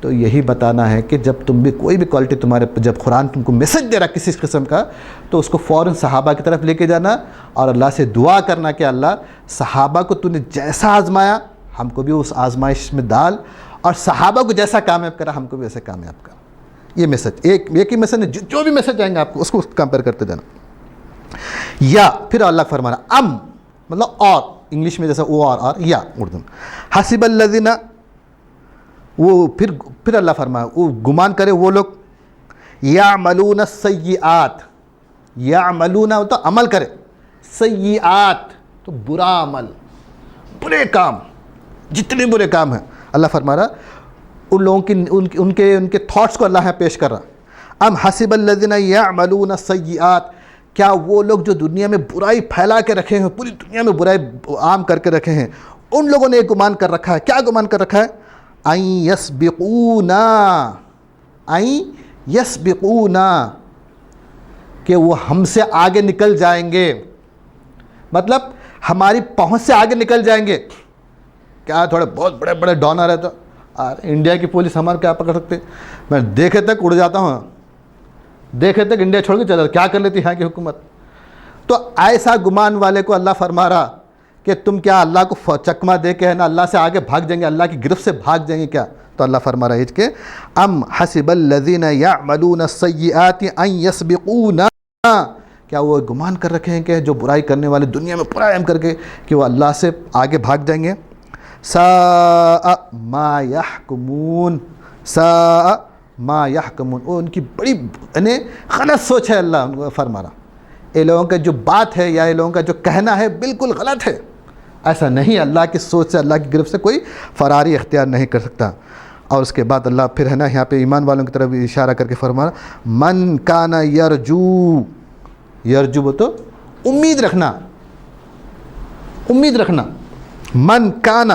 تو یہی بتانا ہے کہ جب تم بھی کوئی بھی کوالٹی تمہارے، جب قرآن تم کو میسج دے رہا کسی قسم کا، تو اس کو فوراً صحابہ کی طرف لے کے جانا اور اللہ سے دعا کرنا کہ اللہ صحابہ کو تو نے جیسا آزمایا ہم کو بھی اس آزمائش میں ڈال، اور صحابہ کو جیسا کامیاب کرا ہم کو بھی ویسے کامیاب کرا۔ یہ میسج ایک ہی میسج ہے، جو بھی میسج آئیں گے آپ کو اس کو کمپیئر کرتے جانا۔ یا پھر اللہ فرمانا مطلب اور، انگلش میں جیسا او اور یا اردو حسب الذین، وہ پھر اللہ فرمایا وہ گمان کرے وہ لوگ یعملون السیئات، یعملون تو عمل کرے، سیئات تو برا عمل، برے کام، جتنے برے کام ہیں، اللہ فرما رہا ان لوگوں کی ان کے تھاٹس کو اللہ یہاں پیش کر رہا۔ حسب الذین یعملون السیئات، کیا وہ لوگ جو دنیا میں برائی پھیلا کے رکھے ہیں، پوری دنیا میں برائی عام کر کے رکھے ہیں، ان لوگوں نے ایک گمان کر رکھا ہے، کیا گمان کر رکھا ہے، ان یسبقونا، کہ وہ ہم سے آگے نکل جائیں گے، مطلب ہماری پہنچ سے آگے نکل جائیں گے۔ کیا تھوڑے بہت بڑے ڈونر ہے تو انڈیا کی پولیس ہمارے کیا پکڑ سکتے، میں دیکھے تک اڑ جاتا ہوں، دیکھے تک انڈیا چھوڑ کے چلا جاتا، کیا کر لیتی یہاں کی حکومت۔ تو ایسا گمان والے کو اللہ فرما رہا کہ تم کیا اللہ کو چکمہ دے کے ہے نا اللہ سے آگے بھاگ جائیں گے، اللہ کی گرفت سے بھاگ جائیں گے کیا؟ تو اللہ فرما رہا ہے کہ حسب الذین یعملون السیئات ان یسبقونا، کیا وہ گمان کر رکھے ہیں کہ جو برائی کرنے والے دنیا میں برائی کر کے کہ وہ اللہ سے آگے بھاگ جائیں گے۔ ساء ما یحکمون، ساء ما یحکمون، وہ ان کی بڑی یعنی غلط سوچ ہے، اللہ فرما رہا یہ لوگوں کا جو بات ہے یا یہ لوگوں کا جو کہنا ہے بالکل غلط ہے، ایسا نہیں، اللہ کی سوچ سے، اللہ کی گرفت سے کوئی فراری اختیار نہیں کر سکتا۔ اور اس کے بعد اللہ پھر ہے نا یہاں پہ ایمان والوں کی طرف اشارہ کر کے فرما رہا، من کان یرجو، یرجو وہ تو امید رکھنا، امید رکھنا، من کان،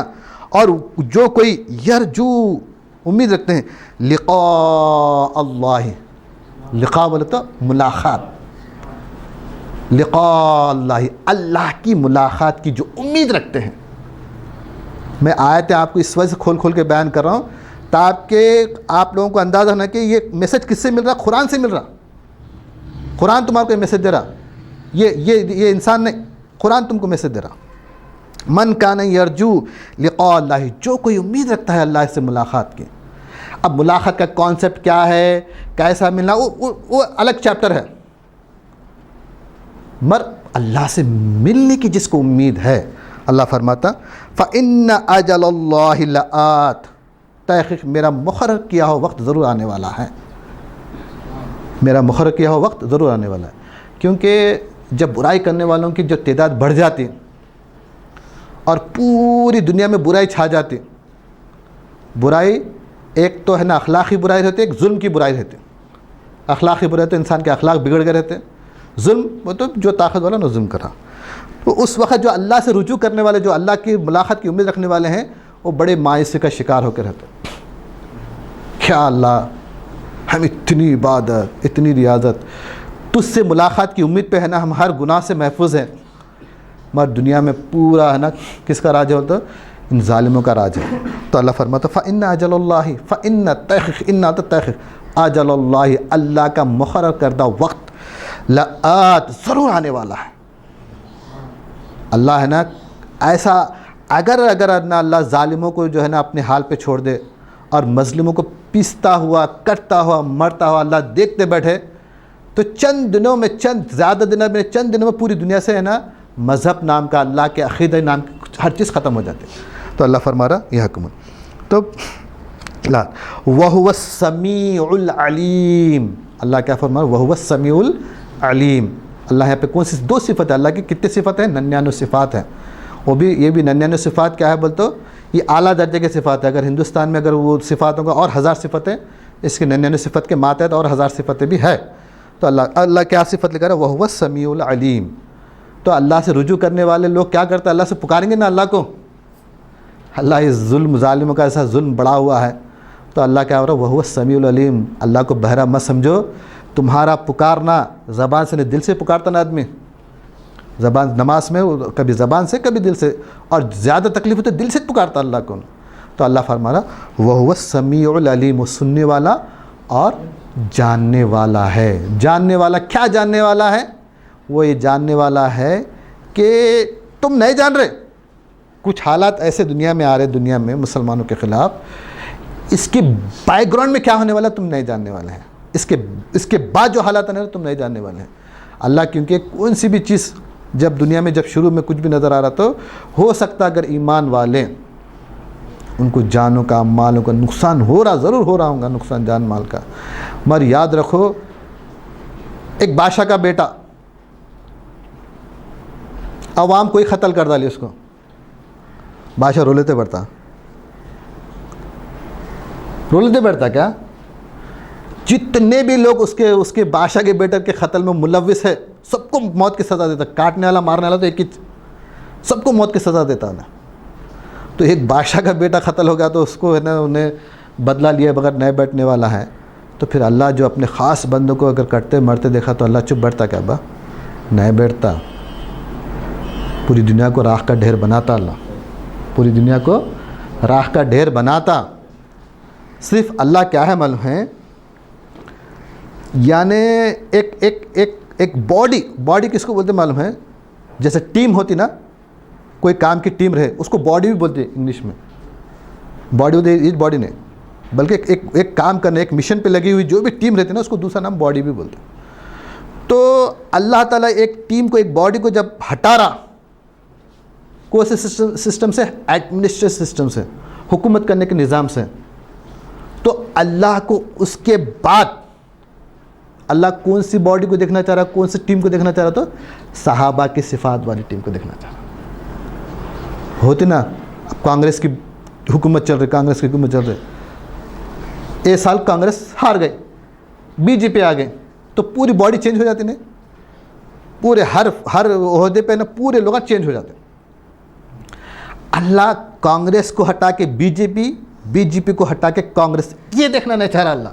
اور جو کوئی یرجو امید رکھتے ہیں، لقاء اللہ، لقاء بولے تو ملاقات، لقاء اللہ، اللہ کی ملاقات کی جو امید رکھتے ہیں۔ میں آیتیں آپ کو اس وجہ سے کھول کھول کے بیان کر رہا ہوں تاکہ آپ لوگوں کو اندازہ ہونا کہ یہ میسج کس سے مل رہا، قرآن سے مل رہا، قرآن تمہارے کو میسج دے رہا، یہ انسان نہیں، قرآن تم کو میسج دے رہا۔ من کان یرجو لقاء اللہ، جو کوئی امید رکھتا ہے اللہ سے ملاقات کی۔ اب ملاقات کا کانسیپٹ کیا ہے، کیسا ملنا، وہ الگ چیپٹر ہے، مر اللہ سے ملنے کی جس کو امید ہے، اللہ فرماتا فَإِنَّ أَجَلَ اللَّهِ لَآتٍ، تحقیق میرا مقرر کیا ہوا وقت ضرور آنے والا ہے، میرا مقرر کیا ہوا وقت ضرور آنے والا ہے۔ کیونکہ جب برائی کرنے والوں کی جو تعداد بڑھ جاتی اور پوری دنیا میں برائی چھا جاتی، برائی ایک تو ہے نا اخلاقی برائی رہتی ہے، ایک ظلم کی برائی رہتی ہے۔ اخلاقی برائی تو انسان کے اخلاق بگڑ گئے رہتے ہیں، ظلم وہ تو جو طاقت والا نہ ظلم کرا۔ تو اس وقت جو اللہ سے رجوع کرنے والے، جو اللہ کی ملاقات کی امید رکھنے والے ہیں، وہ بڑے مایوسی کا شکار ہو کے رہتے ہیں۔ کیا اللہ، ہم اتنی عبادت، اتنی ریاضت، تجھ سے ملاقات کی امید پہ ہے نا ہم ہر گناہ سے محفوظ ہیں، مگر دنیا میں پورا ہے نا کس کا راج ہے، ہوتا ان ظالموں کا راج ہے۔ تو اللہ فرماتا فَإِنَّ أَجَلَ اللَّهِ، فَإِنَّ تحقیق، اِنَّا تحقیق، أَجَلَ اللَّهِ، اللہ کا مقرر کردہ وقت، لآت، ضرور آنے والا ہے۔ اللہ ہے نا ایسا، اگر نا اللہ ظالموں کو جو ہے نا اپنے حال پہ چھوڑ دے اور مظلوموں کو پیستا ہوا، کٹتا ہوا، مرتا ہوا اللہ دیکھتے بیٹھے، تو چند دنوں میں، زیادہ دنوں میں، چند دنوں میں پوری دنیا سے ہے نا مذہب نام کا، اللہ کے عقیدہ نام کی ہر چیز ختم ہو جاتی ہے۔ تو اللہ فرما رہا یہ حکم، تو لا وَهُوَ السَّمِيعُ الْعَلِيمُ، اللہ کیا فرما رہا، وَهُوَ السَّمِيعُ الْعَلِيمُ۔ اللہ یہاں پہ کون سی دو صفت ہے، اللہ کی کتنے صفت ہیں، 99 صفات ہیں، وہ بھی یہ بھی 99 صفات کیا ہے بول تو یہ اعلیٰ درجے کے صفات ہے۔ اگر ہندوستان میں اگر وہ صفاتوں کا اور 1000 صفتیں، اس کی 99 صفت کے ماتحت اور 1000 صفتیں بھی ہے۔ تو اللہ کیا صفت لکھا رہا ہے، وَهُوَ السَّمِيعُ الْعَلِيمُ۔ تو اللہ سے رجوع کرنے والے لوگ کیا کرتے ہیں، اللہ سے پکاریں گے نا اللہ کو، اللہ اس ظلم، ظالموں کا ایسا ظلم بڑا ہوا ہے، تو اللہ کیا ہو رہا ہے، وَهُوَ السَّمِيعُ الْعَلِيمُ۔ اللہ کو بہرا مت سمجھو، تمہارا پکارنا زبان سے نہیں، دل سے پکارتا نا آدمی، زبان نماز میں کبھی زبان سے کبھی دل سے، اور زیادہ تکلیف ہوتی ہے دل سے پکارتا اللہ کو۔ تو اللہ فرما رہا وَهُوَ السَّمِيعُ الْعَلِيمُ، وہ سننے والا اور جاننے والا ہے۔ جاننے والا کیا جاننے والا ہے، وہ یہ جاننے والا ہے کہ تم نہیں جان رہے، کچھ حالات ایسے دنیا میں آ رہے، دنیا میں مسلمانوں کے خلاف، اس کے بیک گراؤنڈ میں کیا ہونے والا تم نہیں جاننے والے ہیں، اس کے بعد جو حالات آنے والے تم نہیں جاننے والے ہیں۔ اللہ کیونکہ کون سی بھی چیز جب دنیا میں جب شروع میں کچھ بھی نظر آ رہا تو ہو سکتا اگر ایمان والے ان کو جانوں کا، مالوں کا نقصان ہو رہا، ضرور ہو رہا ہوگا نقصان جان مال کا، مگر یاد رکھو ایک بادشاہ کا بیٹا، عوام کوئی قتل کر ڈالی اس کو، بادشاہ رو لیتے پڑتا، رو لیتے پڑتا کیا؟ جتنے بھی لوگ اس کے بادشاہ کے بیٹے کے قتل میں ملوث ہے سب کو موت کی سزا دیتا، کاٹنے والا مارنے والا تو ایک ہی، سب کو موت کی سزا دیتا ہے۔ تو ایک بادشاہ کا بیٹا قتل ہو گیا تو اس کو ہے نا انہیں بدلہ لیے بغیر نہیں بیٹھنے والا ہے، تو پھر اللہ جو اپنے خاص بندوں کو اگر کٹتے مرتے دیکھا تو اللہ چپ بیٹھتا کیا؟ با نہیں بیٹھتا، پوری دنیا کو راکھ کا ڈھیر بناتا، اللہ پوری دنیا کو راکھ کا ڈھیر بناتا۔ صرف اللہ کیا ہے معلوم ہے، یعنی ایک باڈی کس کو بولتے معلوم ہے، جیسے ٹیم ہوتی نا، کوئی کام کی ٹیم رہے اس کو باڈی بھی بولتے انگلش میں، باڈی ہوتی ہے، باڈی نہیں بلکہ ایک کام کرنے، ایک مشن پہ لگی ہوئی جو بھی ٹیم رہتی ہے نا اس کو دوسرا نام باڈی بھی بولتے ہیں۔ تو اللہ تعالیٰ ایک ٹیم کو، ایک باڈی کو جب ہٹا رہا کون سے سسٹم سے، ایڈمنسٹریٹو سسٹم سے، حکومت کرنے کے نظام سے، تو اللہ کو اس کے بعد اللہ کون سی باڈی کو دیکھنا چاہ رہا، کون سی ٹیم کو دیکھنا چاہ رہا، تو صحابہ کی صفات والی ٹیم کو دیکھنا چاہ رہا۔ ہوتی نا. اب کانگریس کی حکومت چل رہی, کانگریس کی حکومت چل رہی, ایک سال کانگریس ہار گئی, بی جے پی آ گئی, تو پوری باڈی چینج ہو جاتی نہیں, پورے ہر عہدے پہ نا پورے لوگ چینج ہو جاتے. اللہ کانگریس کو ہٹا کے بی جے پی کو ہٹا کے کانگریس, یہ دیکھنا نہیں چاہ رہا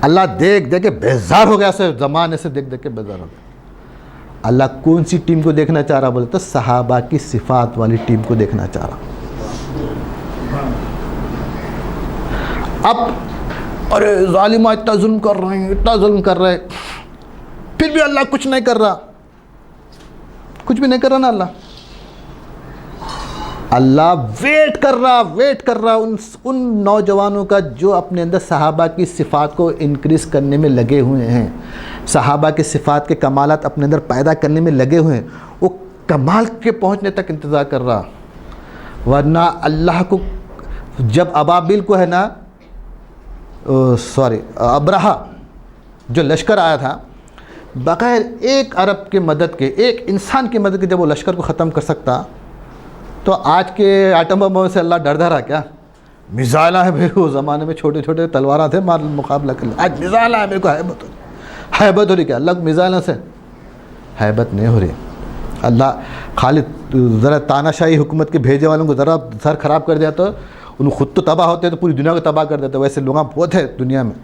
اللہ دیکھ کے بیزار ہو گیا, سے زمانے سے دیکھ کے بیزار ہو گیا. اللہ کون سی ٹیم کو دیکھنا چاہ رہا بولے تو صحابہ کی صفات والی ٹیم کو دیکھنا چاہ رہا. اب ارے ظالمہ اتنا ظلم کر رہے ہیں, اتنا ظلم کر رہے, پھر بھی اللہ کچھ نہیں کر رہا, کچھ بھی نہیں کر رہا نا. اللہ ویٹ کر رہا ان نوجوانوں کا جو اپنے اندر صحابہ کی صفات کو انکریز کرنے میں لگے ہوئے ہیں, صحابہ کی صفات کے کمالات اپنے اندر پیدا کرنے میں لگے ہوئے ہیں. وہ کمال کے پہنچنے تک انتظار کر رہا. ورنہ اللہ کو جب ابابیل کو ہے نا, ابرہا جو لشکر آیا تھا, بغیر ایک عرب کے مدد کے, ایک انسان کی مدد کے جب وہ لشکر کو ختم کر سکتا, تو آج کے آٹم بموں سے اللہ ڈر رہا کیا؟ میزائل ہے بھائی, وہ زمانے میں چھوٹے چھوٹے تلواریں تھے مار مقابلہ کر لیا, آج میزائل ہے, میرے کو حیبت ہو رہی کیا؟ اللہ کو میزائلوں سے حیبت نہیں ہو رہی. اللہ خالی ذرا تاناشاہی حکومت کے بھیجے والوں کو ذرا سر خراب کر دیا تو ان خود تو تباہ ہوتے تو پوری دنیا کو تباہ کر دیتے. ویسے لوگ بہت ہیں دنیا میں,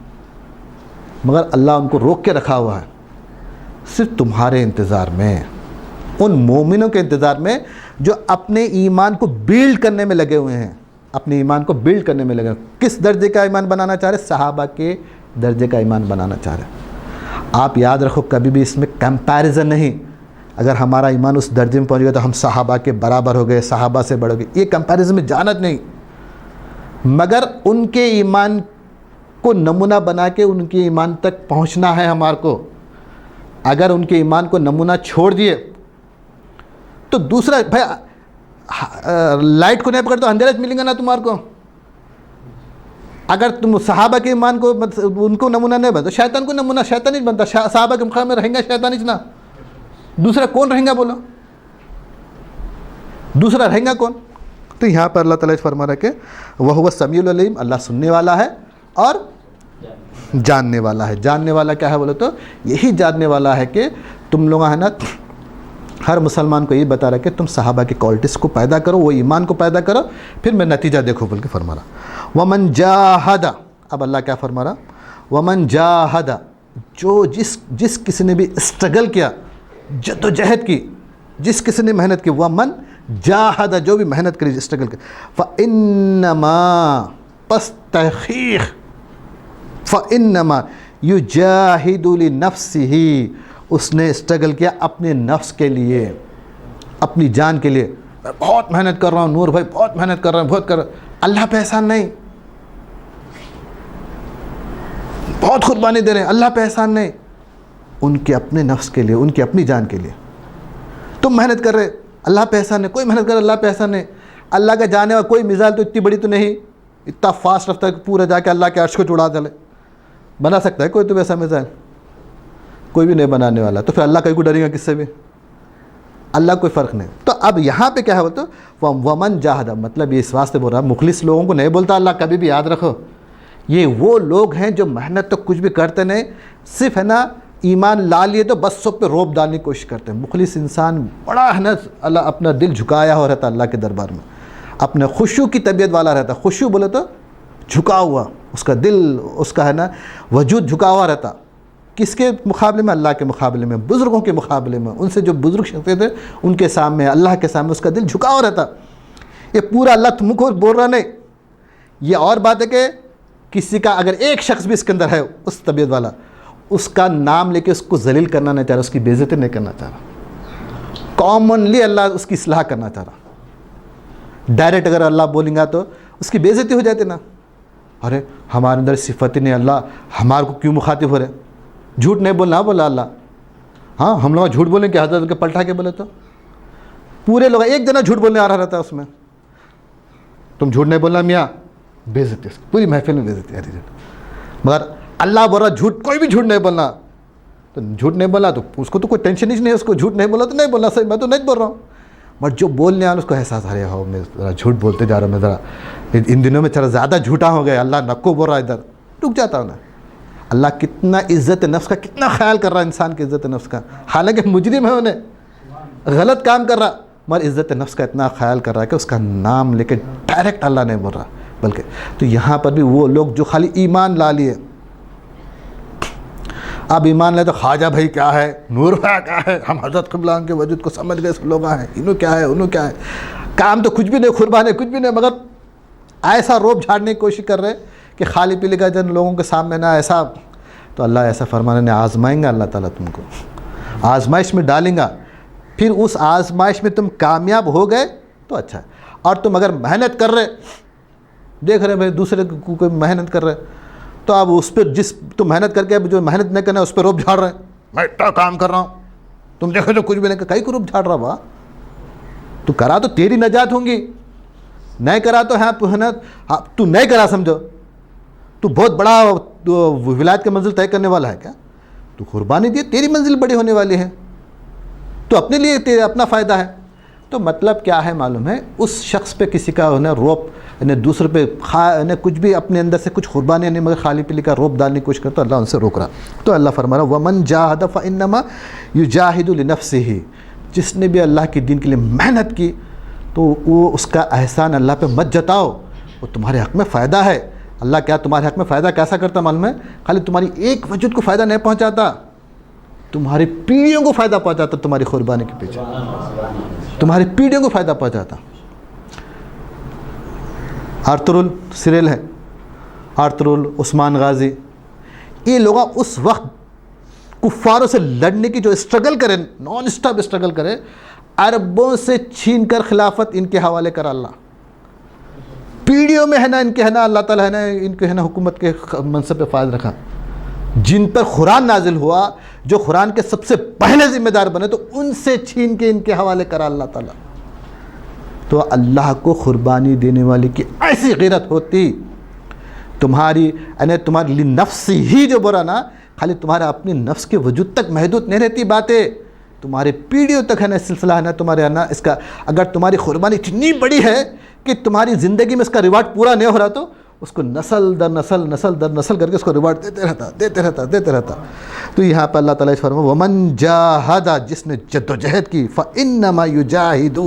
مگر اللہ ان کو روک کے رکھا ہوا ہے صرف تمہارے انتظار میں, ان مومنوں کے انتظار میں جو اپنے ایمان کو بیلڈ کرنے میں لگے ہوئے ہیں, اپنے ایمان کو بیلڈ کرنے میں لگے ہوئے. کس درجے کا ایمان بنانا چاہ رہے؟ صحابہ کے درجے کا ایمان بنانا چاہ رہے. آپ یاد رکھو کبھی بھی اس میں کمپیریزن نہیں. اگر ہمارا ایمان اس درجے میں پہنچ گیا تو ہم صحابہ کے برابر ہو گئے, صحابہ سے بڑھ گئے, یہ کمپیریزن میں جانت نہیں. مگر ان کے ایمان کو نمونہ بنا کے ان کے ایمان تک پہنچنا ہے ہمارے کو. اگر ان کے ایمان کو نمونہ چھوڑ دیے تو دوسرا بھائی لائٹ کو نہیں پکڑ تو اندھیرے ملیں گا نا تمہارے کو. اگر تم صحابہ کے ایمان کو ان کو نمونہ نہیں بنتا, شیطان کو نمونہ شیطان ہی بنتا. صحابہ کے مقام میں رہیں گا شیطان ہی نا, دوسرا کون رہیں گا بولو؟ دوسرا رہیں گا کون؟ تو یہاں پر اللہ تعالیٰ فرما رہا ہے کہ وَهُوَ السَّمِيعُ الْعَلِيمُ, اللہ سننے والا ہے اور جاننے والا ہے. جاننے والا کیا ہے بولے تو یہی جاننے والا ہے کہ تم لوگ ہے نا, ہر مسلمان کو یہ بتا رہا ہے کہ تم صحابہ کی کوالٹیز کو پیدا کرو, وہ ایمان کو پیدا کرو, پھر میں نتیجہ دیکھو بول کے فرما رہا. وَمَنْ جَاهَدَ, اب اللہ کیا فرما رہا؟ وَمَنْ جَاهَدَ, جو جس کسی نے بھی اسٹرگل کیا, جد و جہد کی, جس کسی نے محنت کی. وَمَنْ جَاهَدَ, جو بھی محنت کری, اسٹرگل کی. فَإِنَّمَا, پس تحقیق, فَإِنَّمَا يُجَاهِدُ لِنَفْسِهِ, اس نے اسٹرگل کیا اپنے نفس کے لیے, اپنی جان کے لیے. میں بہت محنت کر رہا ہوں نور بھائی, بہت محنت کر رہا ہوں, بہت کر رہا ہوں. اللہ پہ احسان نہیں, بہت قربانی دے رہے ہیں, اللہ پہ احسان نہیں. ان کے اپنے نفس کے لیے, ان کی اپنی جان کے لیے. تم محنت کر رہے, اللہ پہ احسان نہیں. کوئی محنت کر رہا, اللہ پہ احسان نہیں. اللہ کا جانے والا کوئی مثال تو اتنی بڑی تو نہیں, اتنا فاسٹ رفتہ ہے کہ پورا جا کے اللہ کے عرش کو چڑھا دے. بنا سکتا ہے کوئی تو ویسا مثال؟ کوئی بھی نہیں بنانے والا. تو پھر اللہ کہیں کو ڈرے گا کس سے بھی؟ اللہ کوئی فرق نہیں. تو اب یہاں پہ کیا ہے بولتے ومن جاہد, مطلب یہ اس واسطے بول رہا, مخلص لوگوں کو نہیں بولتا اللہ. کبھی بھی یاد رکھو یہ وہ لوگ ہیں جو محنت تو کچھ بھی کرتے نہیں, صرف ہے نا ایمان لا لیے تو بس سب پہ روب ڈالنے کی کوشش کرتے ہیں. مخلص انسان بڑا ہے نا, اللہ اپنا دل جھکایا ہوا رہتا اللہ کے دربار میں, اپنے خشوع کی طبیعت والا رہتا. خشوع بولے تو جھکا ہوا, اس کا دل, اس کا ہے نا وجود جھکا ہوا رہتا. کس کے مقابلے میں؟ اللہ کے مقابلے میں, بزرگوں کے مقابلے میں. ان سے جو بزرگ شخصیت ہے ان کے سامنے, اللہ کے سامنے اس کا دل جھکا ہوا رہتا. یہ پورا اللہ تم کو بول رہا نہیں. یہ اور بات ہے کہ کسی کا اگر ایک شخص بھی اس کے اندر ہے اس طبیعت والا, اس کا نام لے کے اس کو ذلیل کرنا نہیں چاہ رہا, اس کی بے عزتی نہیں کرنا چاہ رہا. کامنلی اللہ اس کی اصلاح کرنا چاہ رہا. ڈائریکٹ اگر اللہ بولیں گا تو اس کی بے عزتی ہو جاتی نا. ارے ہمارے اندر صفت ہی نہیں, اللہ ہمارے کو کیوں مخاطب ہو رہے؟ جھوٹ نہیں بولنا بولا اللہ. ہاں ہم لوگ جھوٹ بولیں کہ حضرت کے پلٹا کے بولے تو پورے لوگ ایک جنا جھوٹ بولنے آ رہا رہتا ہے اس میں. تم جھوٹ نہیں بولنا میاں, بے عزتی, پوری محفل میں بے عزتی ہے. مگر اللہ بول رہا جھوٹ, کوئی بھی جھوٹ نہیں بولنا. تو جھوٹ نہیں بولا تو اس کو تو کوئی ٹینشن ہی نہیں ہے, اس کو جھوٹ نہیں بولا تو نہیں بولنا. صحیح, میں تو نہیں بول رہا ہوں. بٹ جو بولنے والے اس کو احساس ارے ہو میں ذرا جھوٹ بولتے جا رہا ہوں، میں ذرا ان دنوں میں ذرا زیادہ جھوٹا ہو گیا، اللہ نکو بول رہا ہے ادھر، رک جاتا ہوں نا۔ اللہ کتنا عزت نفس کا کتنا خیال کر رہا ہے انسان کی عزت نفس کا، حالانکہ مجرم ہے، انہیں غلط کام کر رہا، مگر عزت نفس کا اتنا خیال کر رہا ہے کہ اس کا نام لے کے ڈائریکٹ اللہ نہیں بول رہا بلکہ۔ تو یہاں پر بھی وہ لوگ جو خالی ایمان لا لیے، اب ایمان لے تو خواجہ بھائی کیا ہے، نور بھائی کیا ہے، ہم حضرت قبلہ کے وجود کو سمجھ گئے، سب لوگ ہیں، انہوں کیا ہے انہوں کیا ہے، کام تو کچھ بھی نہیں، قربان ہے کچھ بھی نہیں، مگر ایسا روب جھاڑنے کی کوشش کر رہے کہ خالی پیلی کا جن لوگوں کے سامنے نہ ایسا۔ تو اللہ ایسا فرمانے نے آزمائیں گا اللہ تعالیٰ تم کو، آزمائش میں ڈالیں گا، پھر اس آزمائش میں تم کامیاب ہو گئے تو اچھا ہے، اور تم اگر محنت کر رہے، دیکھ رہے بھائی دوسرے کو کوئی محنت کر رہے، تو اب اس پہ جس تم محنت کر کے اب جو محنت نہیں کرنا اس پہ روب جھاڑ رہے ہیں، میں اتنا کام کر رہا ہوں، تم دیکھو تو کچھ بھی نہیں کر، کئی کو روب جھاڑ رہا با، تو کرا تو تیری نجات ہوں گی، نہیں کرا تو ہاں تو نہیں کرا سمجھو، تو بہت بڑا ولایت کی منزل طے کرنے والا ہے کیا، تو قربانی دی تیری منزل بڑی ہونے والی ہے، تو اپنے لیے اپنا فائدہ ہے۔ تو مطلب کیا ہے معلوم ہے، اس شخص پہ کسی کا روب دوسرے پہ کچھ بھی اپنے اندر سے کچھ قربانی نہیں مگر خالی پیلی کا روب ڈالنے کی کوشش کرتا، اللہ ان سے روک رہا۔ تو اللہ فرما رہا وَمَنْ جَاهَدَ فَإِنَّمَا يُجَاهِدُ لِنَفْسِهِ، جس نے بھی اللہ کے دین کے لیے محنت کی تو وہ اس کا احسان اللہ پہ مت جتاؤ، وہ تمہارے حق میں فائدہ ہے۔ اللہ کیا تمہارے حق میں فائدہ کیسا کرتا معلوم ہے، خالی تمہاری ایک وجود کو فائدہ نہیں پہنچاتا، تمہاری پیڑھیوں کو فائدہ پہنچاتا، تمہاری قربانی کے پیچھے تمہاری پیڑھیوں کو فائدہ پہنچاتا۔ ارطغرل سیریل ہے، ارطغرل، عثمان غازی، یہ لوگ اس وقت کفاروں سے لڑنے کی جو اسٹرگل کرے، نان اسٹاپ اسٹرگل کرے، عربوں سے چھین کر خلافت ان کے حوالے کرا اللہ، پیڑھیوں میں ہے نا ان کے ہے نا اللہ تعالیٰ ہے نا ان کے ہے نا حکومت کے منصب پہ فائز رکھا، جن پر قرآن نازل ہوا، جو قرآن کے سب سے پہلے ذمہ دار بنے، تو ان سے چھین کے ان کے حوالے کرا اللہ تعالیٰ۔ تو اللہ کو قربانی دینے والی کی ایسی غیرت ہوتی، تمہاری تمہاری نفس ہی جو برا نا، خالی تمہارا اپنی نفس کے وجود تک محدود نہیں رہتی باتیں، تمہارے پیڑھیوں تک ہے نا سلسلہ ہے نا تمہارے ہے نا اس کا، اگر تمہاری قربانی اتنی بڑی ہے کہ تمہاری زندگی میں اس کا ریوارڈ پورا نہیں ہو رہا تو اس کو نسل در نسل نسل در نسل کر کے اس کو ریوارڈ دیتے رہتا۔ تو یہاں پہ اللہ تعالیٰ فرمایا ومن جاہد، جس نے جد و جہد کی، فانما یجاہد،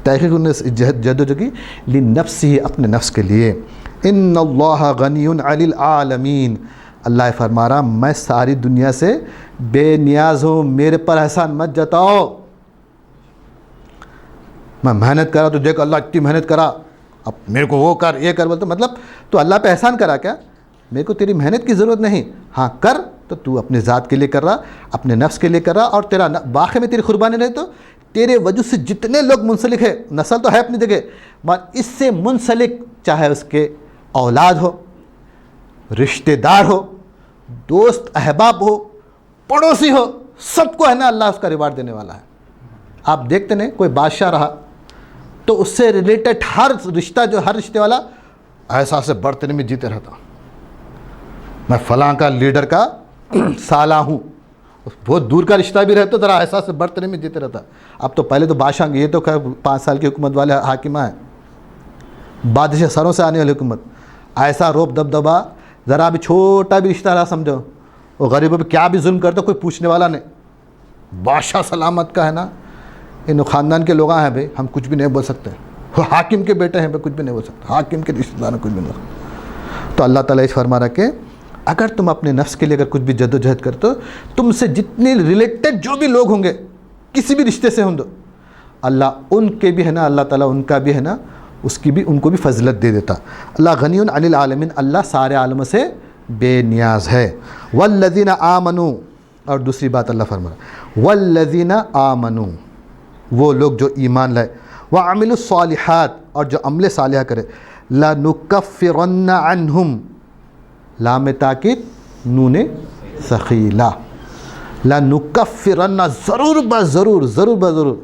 تحقیق نے جد و جہد کی، لنفسہ، اپنے نفس کے لیے، ان اللہ غنی عن العالمین، اللہ فرما رہا میں ساری دنیا سے بے نیاز ہوں، میرے پر احسان مت جتاؤ، میں محنت کرا تو دیکھ اللہ اتنی محنت کرا، اب میرے کو وہ کر یہ کر، بولتے مطلب تو اللہ پہ احسان کرا کیا، میرے کو تیری محنت کی ضرورت نہیں، ہاں کر تو تو اپنے ذات کے لیے کر رہا، اپنے نفس کے لیے کر رہا، اور تیرا واقعے میں تیری قربانی نہیں تو تیرے وجود سے جتنے لوگ منسلک ہے، نسل تو ہے اپنی جگہ، مگر اس سے منسلک چاہے اس کے اولاد ہو، رشتہ دار ہو، دوست احباب ہو، پڑوسی ہو، سب کو ہے نا اللہ اس کا ریوارڈ دینے والا ہے۔ آپ دیکھتے نہیں کوئی بادشاہ رہا تو اس سے ریلیٹڈ ہر رشتہ جو ہر رشتے والا ایسا سے برتنے میں جیتے رہتا، میں فلاں کا لیڈر کا سالہ ہوں، بہت دور کا رشتہ بھی رہتا ذرا ایسا سے برتنے میں جیتے رہتا۔ اب تو پہلے تو بادشاہ، یہ تو 5 سال کی حکومت والے حاکمہ ہیں، بادشاہ سروں سے آنے والی حکومت، ایسا روب دبدبا، ذرا بھی چھوٹا بھی رشتہ رہا سمجھو، وہ غریبوں پہ کیا بھی ظلم کرتا کوئی پوچھنے والا نہیں، بادشاہ سلامت کا ہے نا، ان خاندان کے لوگ ہیں بھائی، ہم کچھ بھی نہیں بول سکتے، وہ حاکم کے بیٹے ہیں بھائی، کچھ بھی نہیں بول سکتے، حاکم کے رشتہ دار کچھ بھی نہیں بول سکتے۔ تو اللہ تعالیٰ اس فرما رہا کہ اگر تم اپنے نفس کے لیے اگر کچھ بھی جد و جہد کرتے ہو، تم سے جتنے ریلیٹڈ جو بھی لوگ ہوں گے، کسی بھی رشتے سے ہوں، اللہ ان کے بھی ہے نا، اللہ تعالیٰ ان کا بھی ہے نا، اس کی بھی ان کو بھی فضلت دے دیتا۔ اللہ غنی عن العالمین، اللہ سارے عالموں سے بے نیاز ہے۔ والذین آمنوا، اور دوسری بات اللہ فرما رہا والذین آمنوا، وہ لوگ جو ایمان لائے، وعملوا الصالحات، اور جو عمل صالحہ کرے، لنکفرن عنہم، لام تاکید نون ثقیلہ، لنکفرن، ضرور بضرور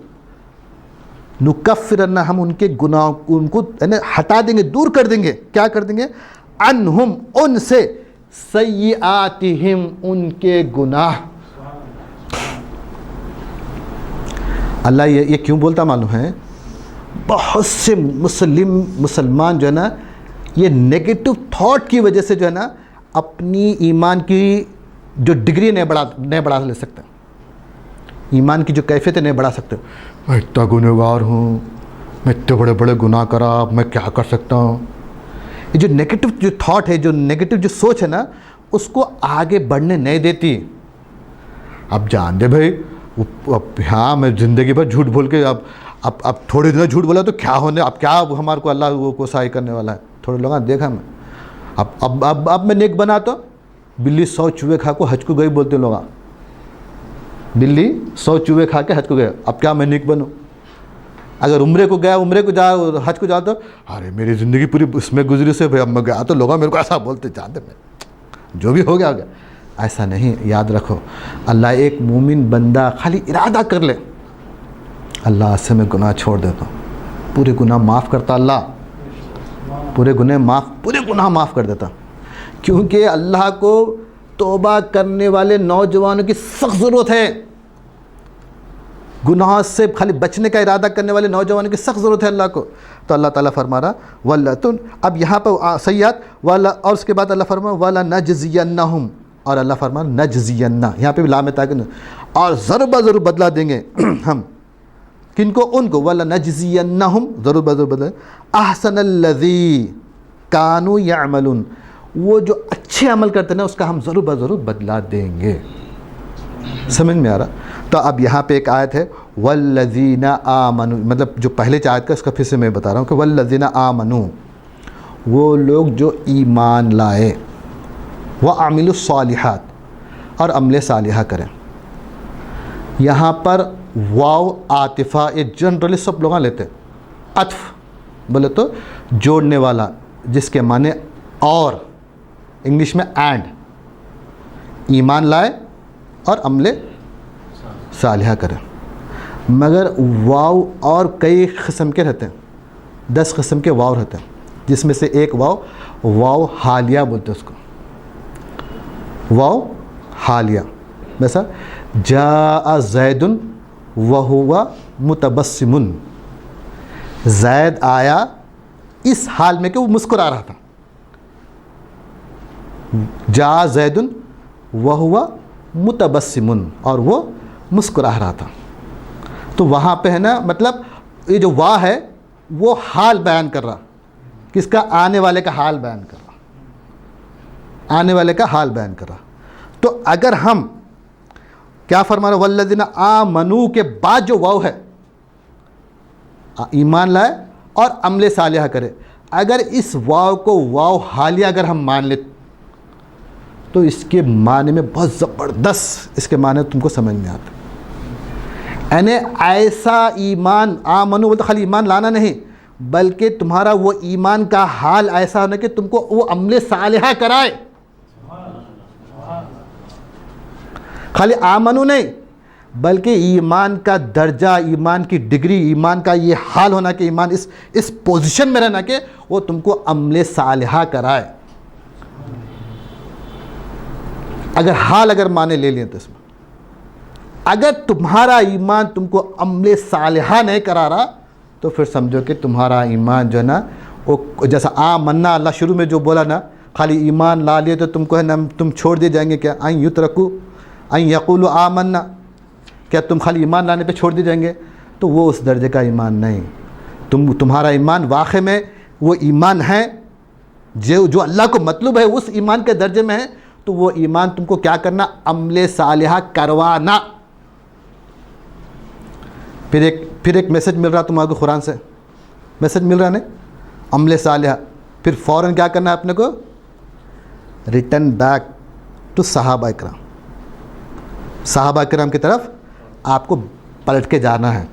نکفرن، ہم ان کے گناہ ان کو ہٹا دیں گے، دور کر دیں گے، کیا کر دیں گے، عنہم، ان سے، سیئاتہم، ان کے گناہ۔ اللہ یہ کیوں بولتا معلوم ہے، بہت سے مسلمان جو ہے نا یہ نیگیٹو تھاٹ کی وجہ سے جو ہے نا اپنی ایمان کی جو ڈگری نہیں بڑھا لے سکتے، ایمان کی جو کیفیت نہیں بڑھا سکتے. میں اتنا گنہگار ہوں، میں اتنے بڑے بڑے گناہ کرا، اب میں کیا کر سکتا ہوں. یہ جو نیگیٹو جو تھاٹ ہے، جو نیگیٹو جو سوچ ہے نا، اس کو آگے بڑھنے نہیں دیتی. اب جان دے بھائی، اب ہاں میں زندگی بھر جھوٹ بول کے اب تھوڑے دنوں جھوٹ بولا تو کیا ہونے، اب کیا ہمارے کو اللہ وہ کوسائی کرنے والا ہے. تھوڑے لوگ دیکھا میں اب میں نیک بنا تو بلی 100 چوہے کھا کو حج کو گئی بولتے لوگ. بلی 100 چوہے کھا کے حج کو گئے، اب کیا میں نیک بنوں. اگر عمرے کو گیا، عمرے کو جا، حج کو جا تو ارے میری زندگی پوری اس میں گزری سے اب میں گیا تو لوگ میرے کو ایسا بولتے، جانتے میں جو بھی ہو گیا ہو گیا. ایسا نہیں، یاد رکھو اللہ ایک مومن بندہ خالی ارادہ کر لے، اللہ سے میں گناہ چھوڑ دیتا ہوں، پورے گناہ معاف کرتا. اللہ پورے گناہ معاف کر دیتا، کیونکہ اللہ کو توبہ کرنے والے نوجوانوں کی سخت ضرورت ہے. گناہ سے خالی بچنے کا ارادہ کرنے والے نوجوانوں کی سخت ضرورت ہے اللہ کو. تو اللہ تعالیٰ فرما رہا وَلَّتُن، اب یہاں پہ سیئات اور اس کے بعد اللہ فرما وَلَنَجْزِيَنَّهُمْ، اور اللہ فرما نجزینہ، یہاں پہ بھی لام تاکید، اور ضرور بدلہ دیں گے ہم. کن کو؟ ان کو. وَلَنَجْزِيَنَّهُمْ، ضرور بدلہ احسن الذی کانوا یعملون، وہ جو اچھے عمل کرتے ہیں نا اس کا ہم ضرور بدلہ دیں گے. سمجھ میں آ رہا؟ تو اب یہاں پہ ایک آیت ہے والذین آمنوا، مطلب جو پہلے آیت کا اس کا پھر سے میں بتا رہا ہوں کہ والذین آمنوا، وہ لوگ جو ایمان لائے، وعملوا الصالحات، اور عمل صالحہ کریں. یہاں پر واو عاطفہ، یہ جنرلی سب لوگ لیتے ہیں. عطف بولے تو جوڑنے والا، جس کے معنی اور، انگلش میں اینڈ. ایمان لائے اور عمل صالحہ کریں. مگر واو اور کئی قسم کے رہتے ہیں، 10 قسم کے واو رہتے ہیں، جس میں سے ایک واو حالیہ بولتے ہیں اس کو. واو حالیہ، مثلا جاء زید وہو متبسم، زید آیا اس حال میں کہ وہ مسکرا رہا تھا. جاء زید وہو متبسم، اور وہ مسکرا رہا تھا. تو وہاں پہ ہے نا، مطلب یہ جو وا ہے وہ حال بیان کر رہا، کس کا؟ آنے والے کا حال بیان کر رہا، آنے والے کا حال بیان کر رہا. تو اگر ہم کیا فرما رہا، والذین آمنوا کے بعد جو واو ہے، ایمان لائے اور عمل صالحہ کرے، اگر اس واو کو واو حالیہ اگر ہم مان لیں تو اس کے معنی میں بہت زبردست اس کے معنی تم کو سمجھ میں آتا. یعنی ایسا ایمان، آمنو بولتے خالی ایمان لانا نہیں، بلکہ تمہارا وہ ایمان کا حال ایسا ہونا کہ تم کو وہ عمل صالحہ کرائے. خالی آمنو نہیں، بلکہ ایمان کا درجہ، ایمان کی ڈگری، ایمان کا یہ حال ہونا کہ ایمان اس پوزیشن میں رہنا کہ وہ تم کو عمل صالحہ کرائے. اگر حال اگر معنی لے لیں تو اس میں، اگر تمہارا ایمان تم کو عمل صالحہ نہیں کرا رہا تو پھر سمجھو کہ تمہارا ایمان جو ہے نا وہ جیسا آمنا، اللہ شروع میں جو بولا نا، خالی ایمان لا لیے تو تم کو ہے نا تم چھوڑ دیے جائیں گے کیا؟ ان یترکو ان یقولوا آمنا، کیا تم خالی ایمان لانے پہ چھوڑ دیے جائیں گے؟ تو وہ اس درجے کا ایمان نہیں. تمہارا ایمان واقع میں وہ ایمان ہے جو اللہ کو مطلوب ہے، اس ایمان کے درجے میں ہے. تو وہ ایمان تم کو کیا کرنا؟ عمل صالحہ کروانا. پھر ایک میسج مل رہا تمہارے کو قرآن سے، میسج مل رہا نہیں؟ عمل صالحہ. پھر فوراً کیا کرنا ہے اپنے کو؟ ریٹرن بیک ٹو صحابہ کرام، صحابہ کرام کی طرف آپ کو پلٹ کے جانا ہے.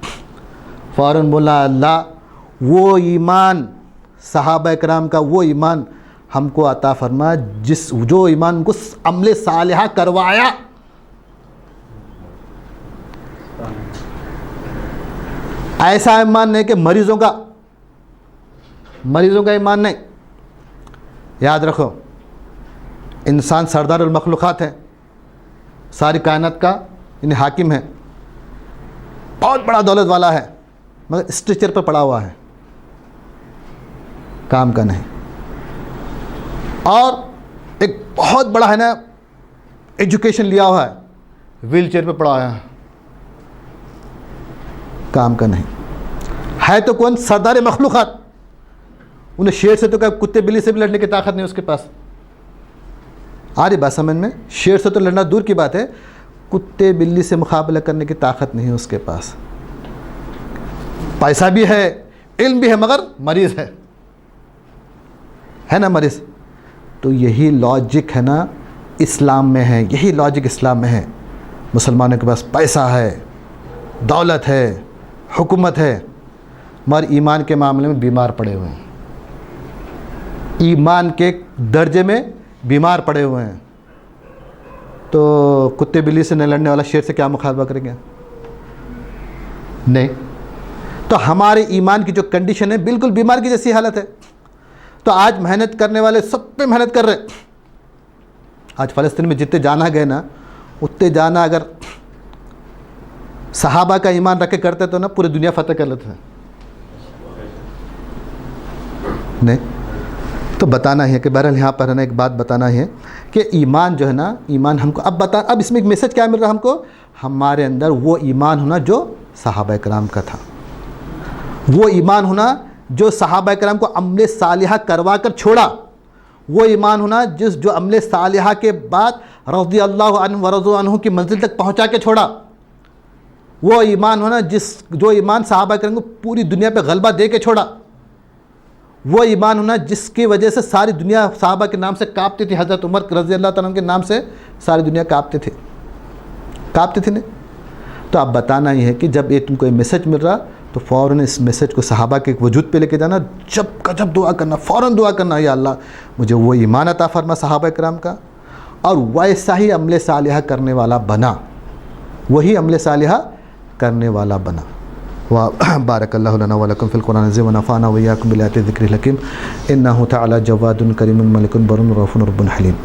فوراً بولا اللہ وہ ایمان، صحابہ کرام کا وہ ایمان ہم کو عطا فرما جو ایمان ان کو عمل صالحہ کروایا. ایسا ایمان نہیں کہ مریضوں کا ایمان نہیں. یاد رکھو انسان سردار المخلوقات ہے، ساری کائنات کا یعنی حاکم ہے، بہت بڑا دولت والا ہے، مگر اسٹریچر پر پڑا ہوا ہے. کام کا نہیں. اور ایک بہت بڑا ہے نا ایجوکیشن لیا ہوا ہے, ویل چیئر پہ پڑا آیا ہے, کام کا نہیں. ہے تو کون؟ سردار مخلوقات. انہیں شیر سے تو کیا, کتے بلی سے بھی لڑنے کی طاقت نہیں اس کے پاس. آ رہی بات سمجھ میں؟ شیر سے تو لڑنا دور کی بات ہے, کتے بلی سے مقابلہ کرنے کی طاقت نہیں اس کے پاس. پیسہ بھی ہے, علم بھی ہے, مگر مریض ہے نا مریض. تو یہی لاجک ہے نا اسلام میں ہے, یہی لاجک اسلام میں ہے. مسلمانوں کے پاس پیسہ ہے, دولت ہے, حکومت ہے, مگر ایمان کے معاملے میں بیمار پڑے ہوئے ہیں, ایمان کے درجے میں بیمار پڑے ہوئے ہیں. تو کتے بلی سے نہ لڑنے والا شیر سے کیا مقابلہ کریں گے؟ نہیں. تو ہمارے ایمان کی جو کنڈیشن ہے بالکل بیمار کی جیسی حالت ہے. تو آج محنت کرنے والے سب پہ محنت کر رہے. آج فلسطین میں جتنے جانا گئے نا, اتنے جانا اگر صحابہ کا ایمان رکھ کے کرتے تو نا پوری دنیا فتح کر لیتے ہیں. نہیں. تو بتانا ہے کہ بہرحال یہاں پر ہے نا ایک بات بتانا ہے کہ ایمان جو ہے نا, ایمان ہم کو اب اس میں ایک میسج کیا مل رہا ہم کو, ہمارے اندر وہ ایمان ہونا جو صحابہ کرام کا تھا, وہ ایمان ہونا جو صحابہ کرام کو عمل صالحہ کروا کر چھوڑا, وہ ایمان ہونا جو عمل صالحہ کے بعد رضی اللہ عنہ ورضوا عنہ کی منزل تک پہنچا کے چھوڑا, وہ ایمان ہونا جو ایمان صحابہ کرام کو پوری دنیا پہ غلبہ دے کے چھوڑا, وہ ایمان ہونا جس کی وجہ سے ساری دنیا صحابہ کے نام سے کانپتی تھی. حضرت عمر رضی اللہ تعالیٰ عنہ کے نام سے ساری دنیا کانپتی تھی نہیں. تو آپ بتانا ہی ہے کہ جب یہ تم کو یہ میسج مل رہا تو فوراً اس میسج کو صحابہ کے وجود پہ لے کے جانا, جب دعا کرنا, فوراً دعا کرنا, یا اللہ مجھے وہ ایمان عطا فرما صحابہ کرام کا, اور ویسا ہی عمل صالحہ کرنے والا بنا, وہی عمل صالحہ کرنے والا بنا. بارک اللہ لنا ولکم فی القرآن العظیم ونفعنا وإیاکم بالآیات الذکر الحکیم انہ تعالی جواد کریم ملک بر رؤوف رب حلیم.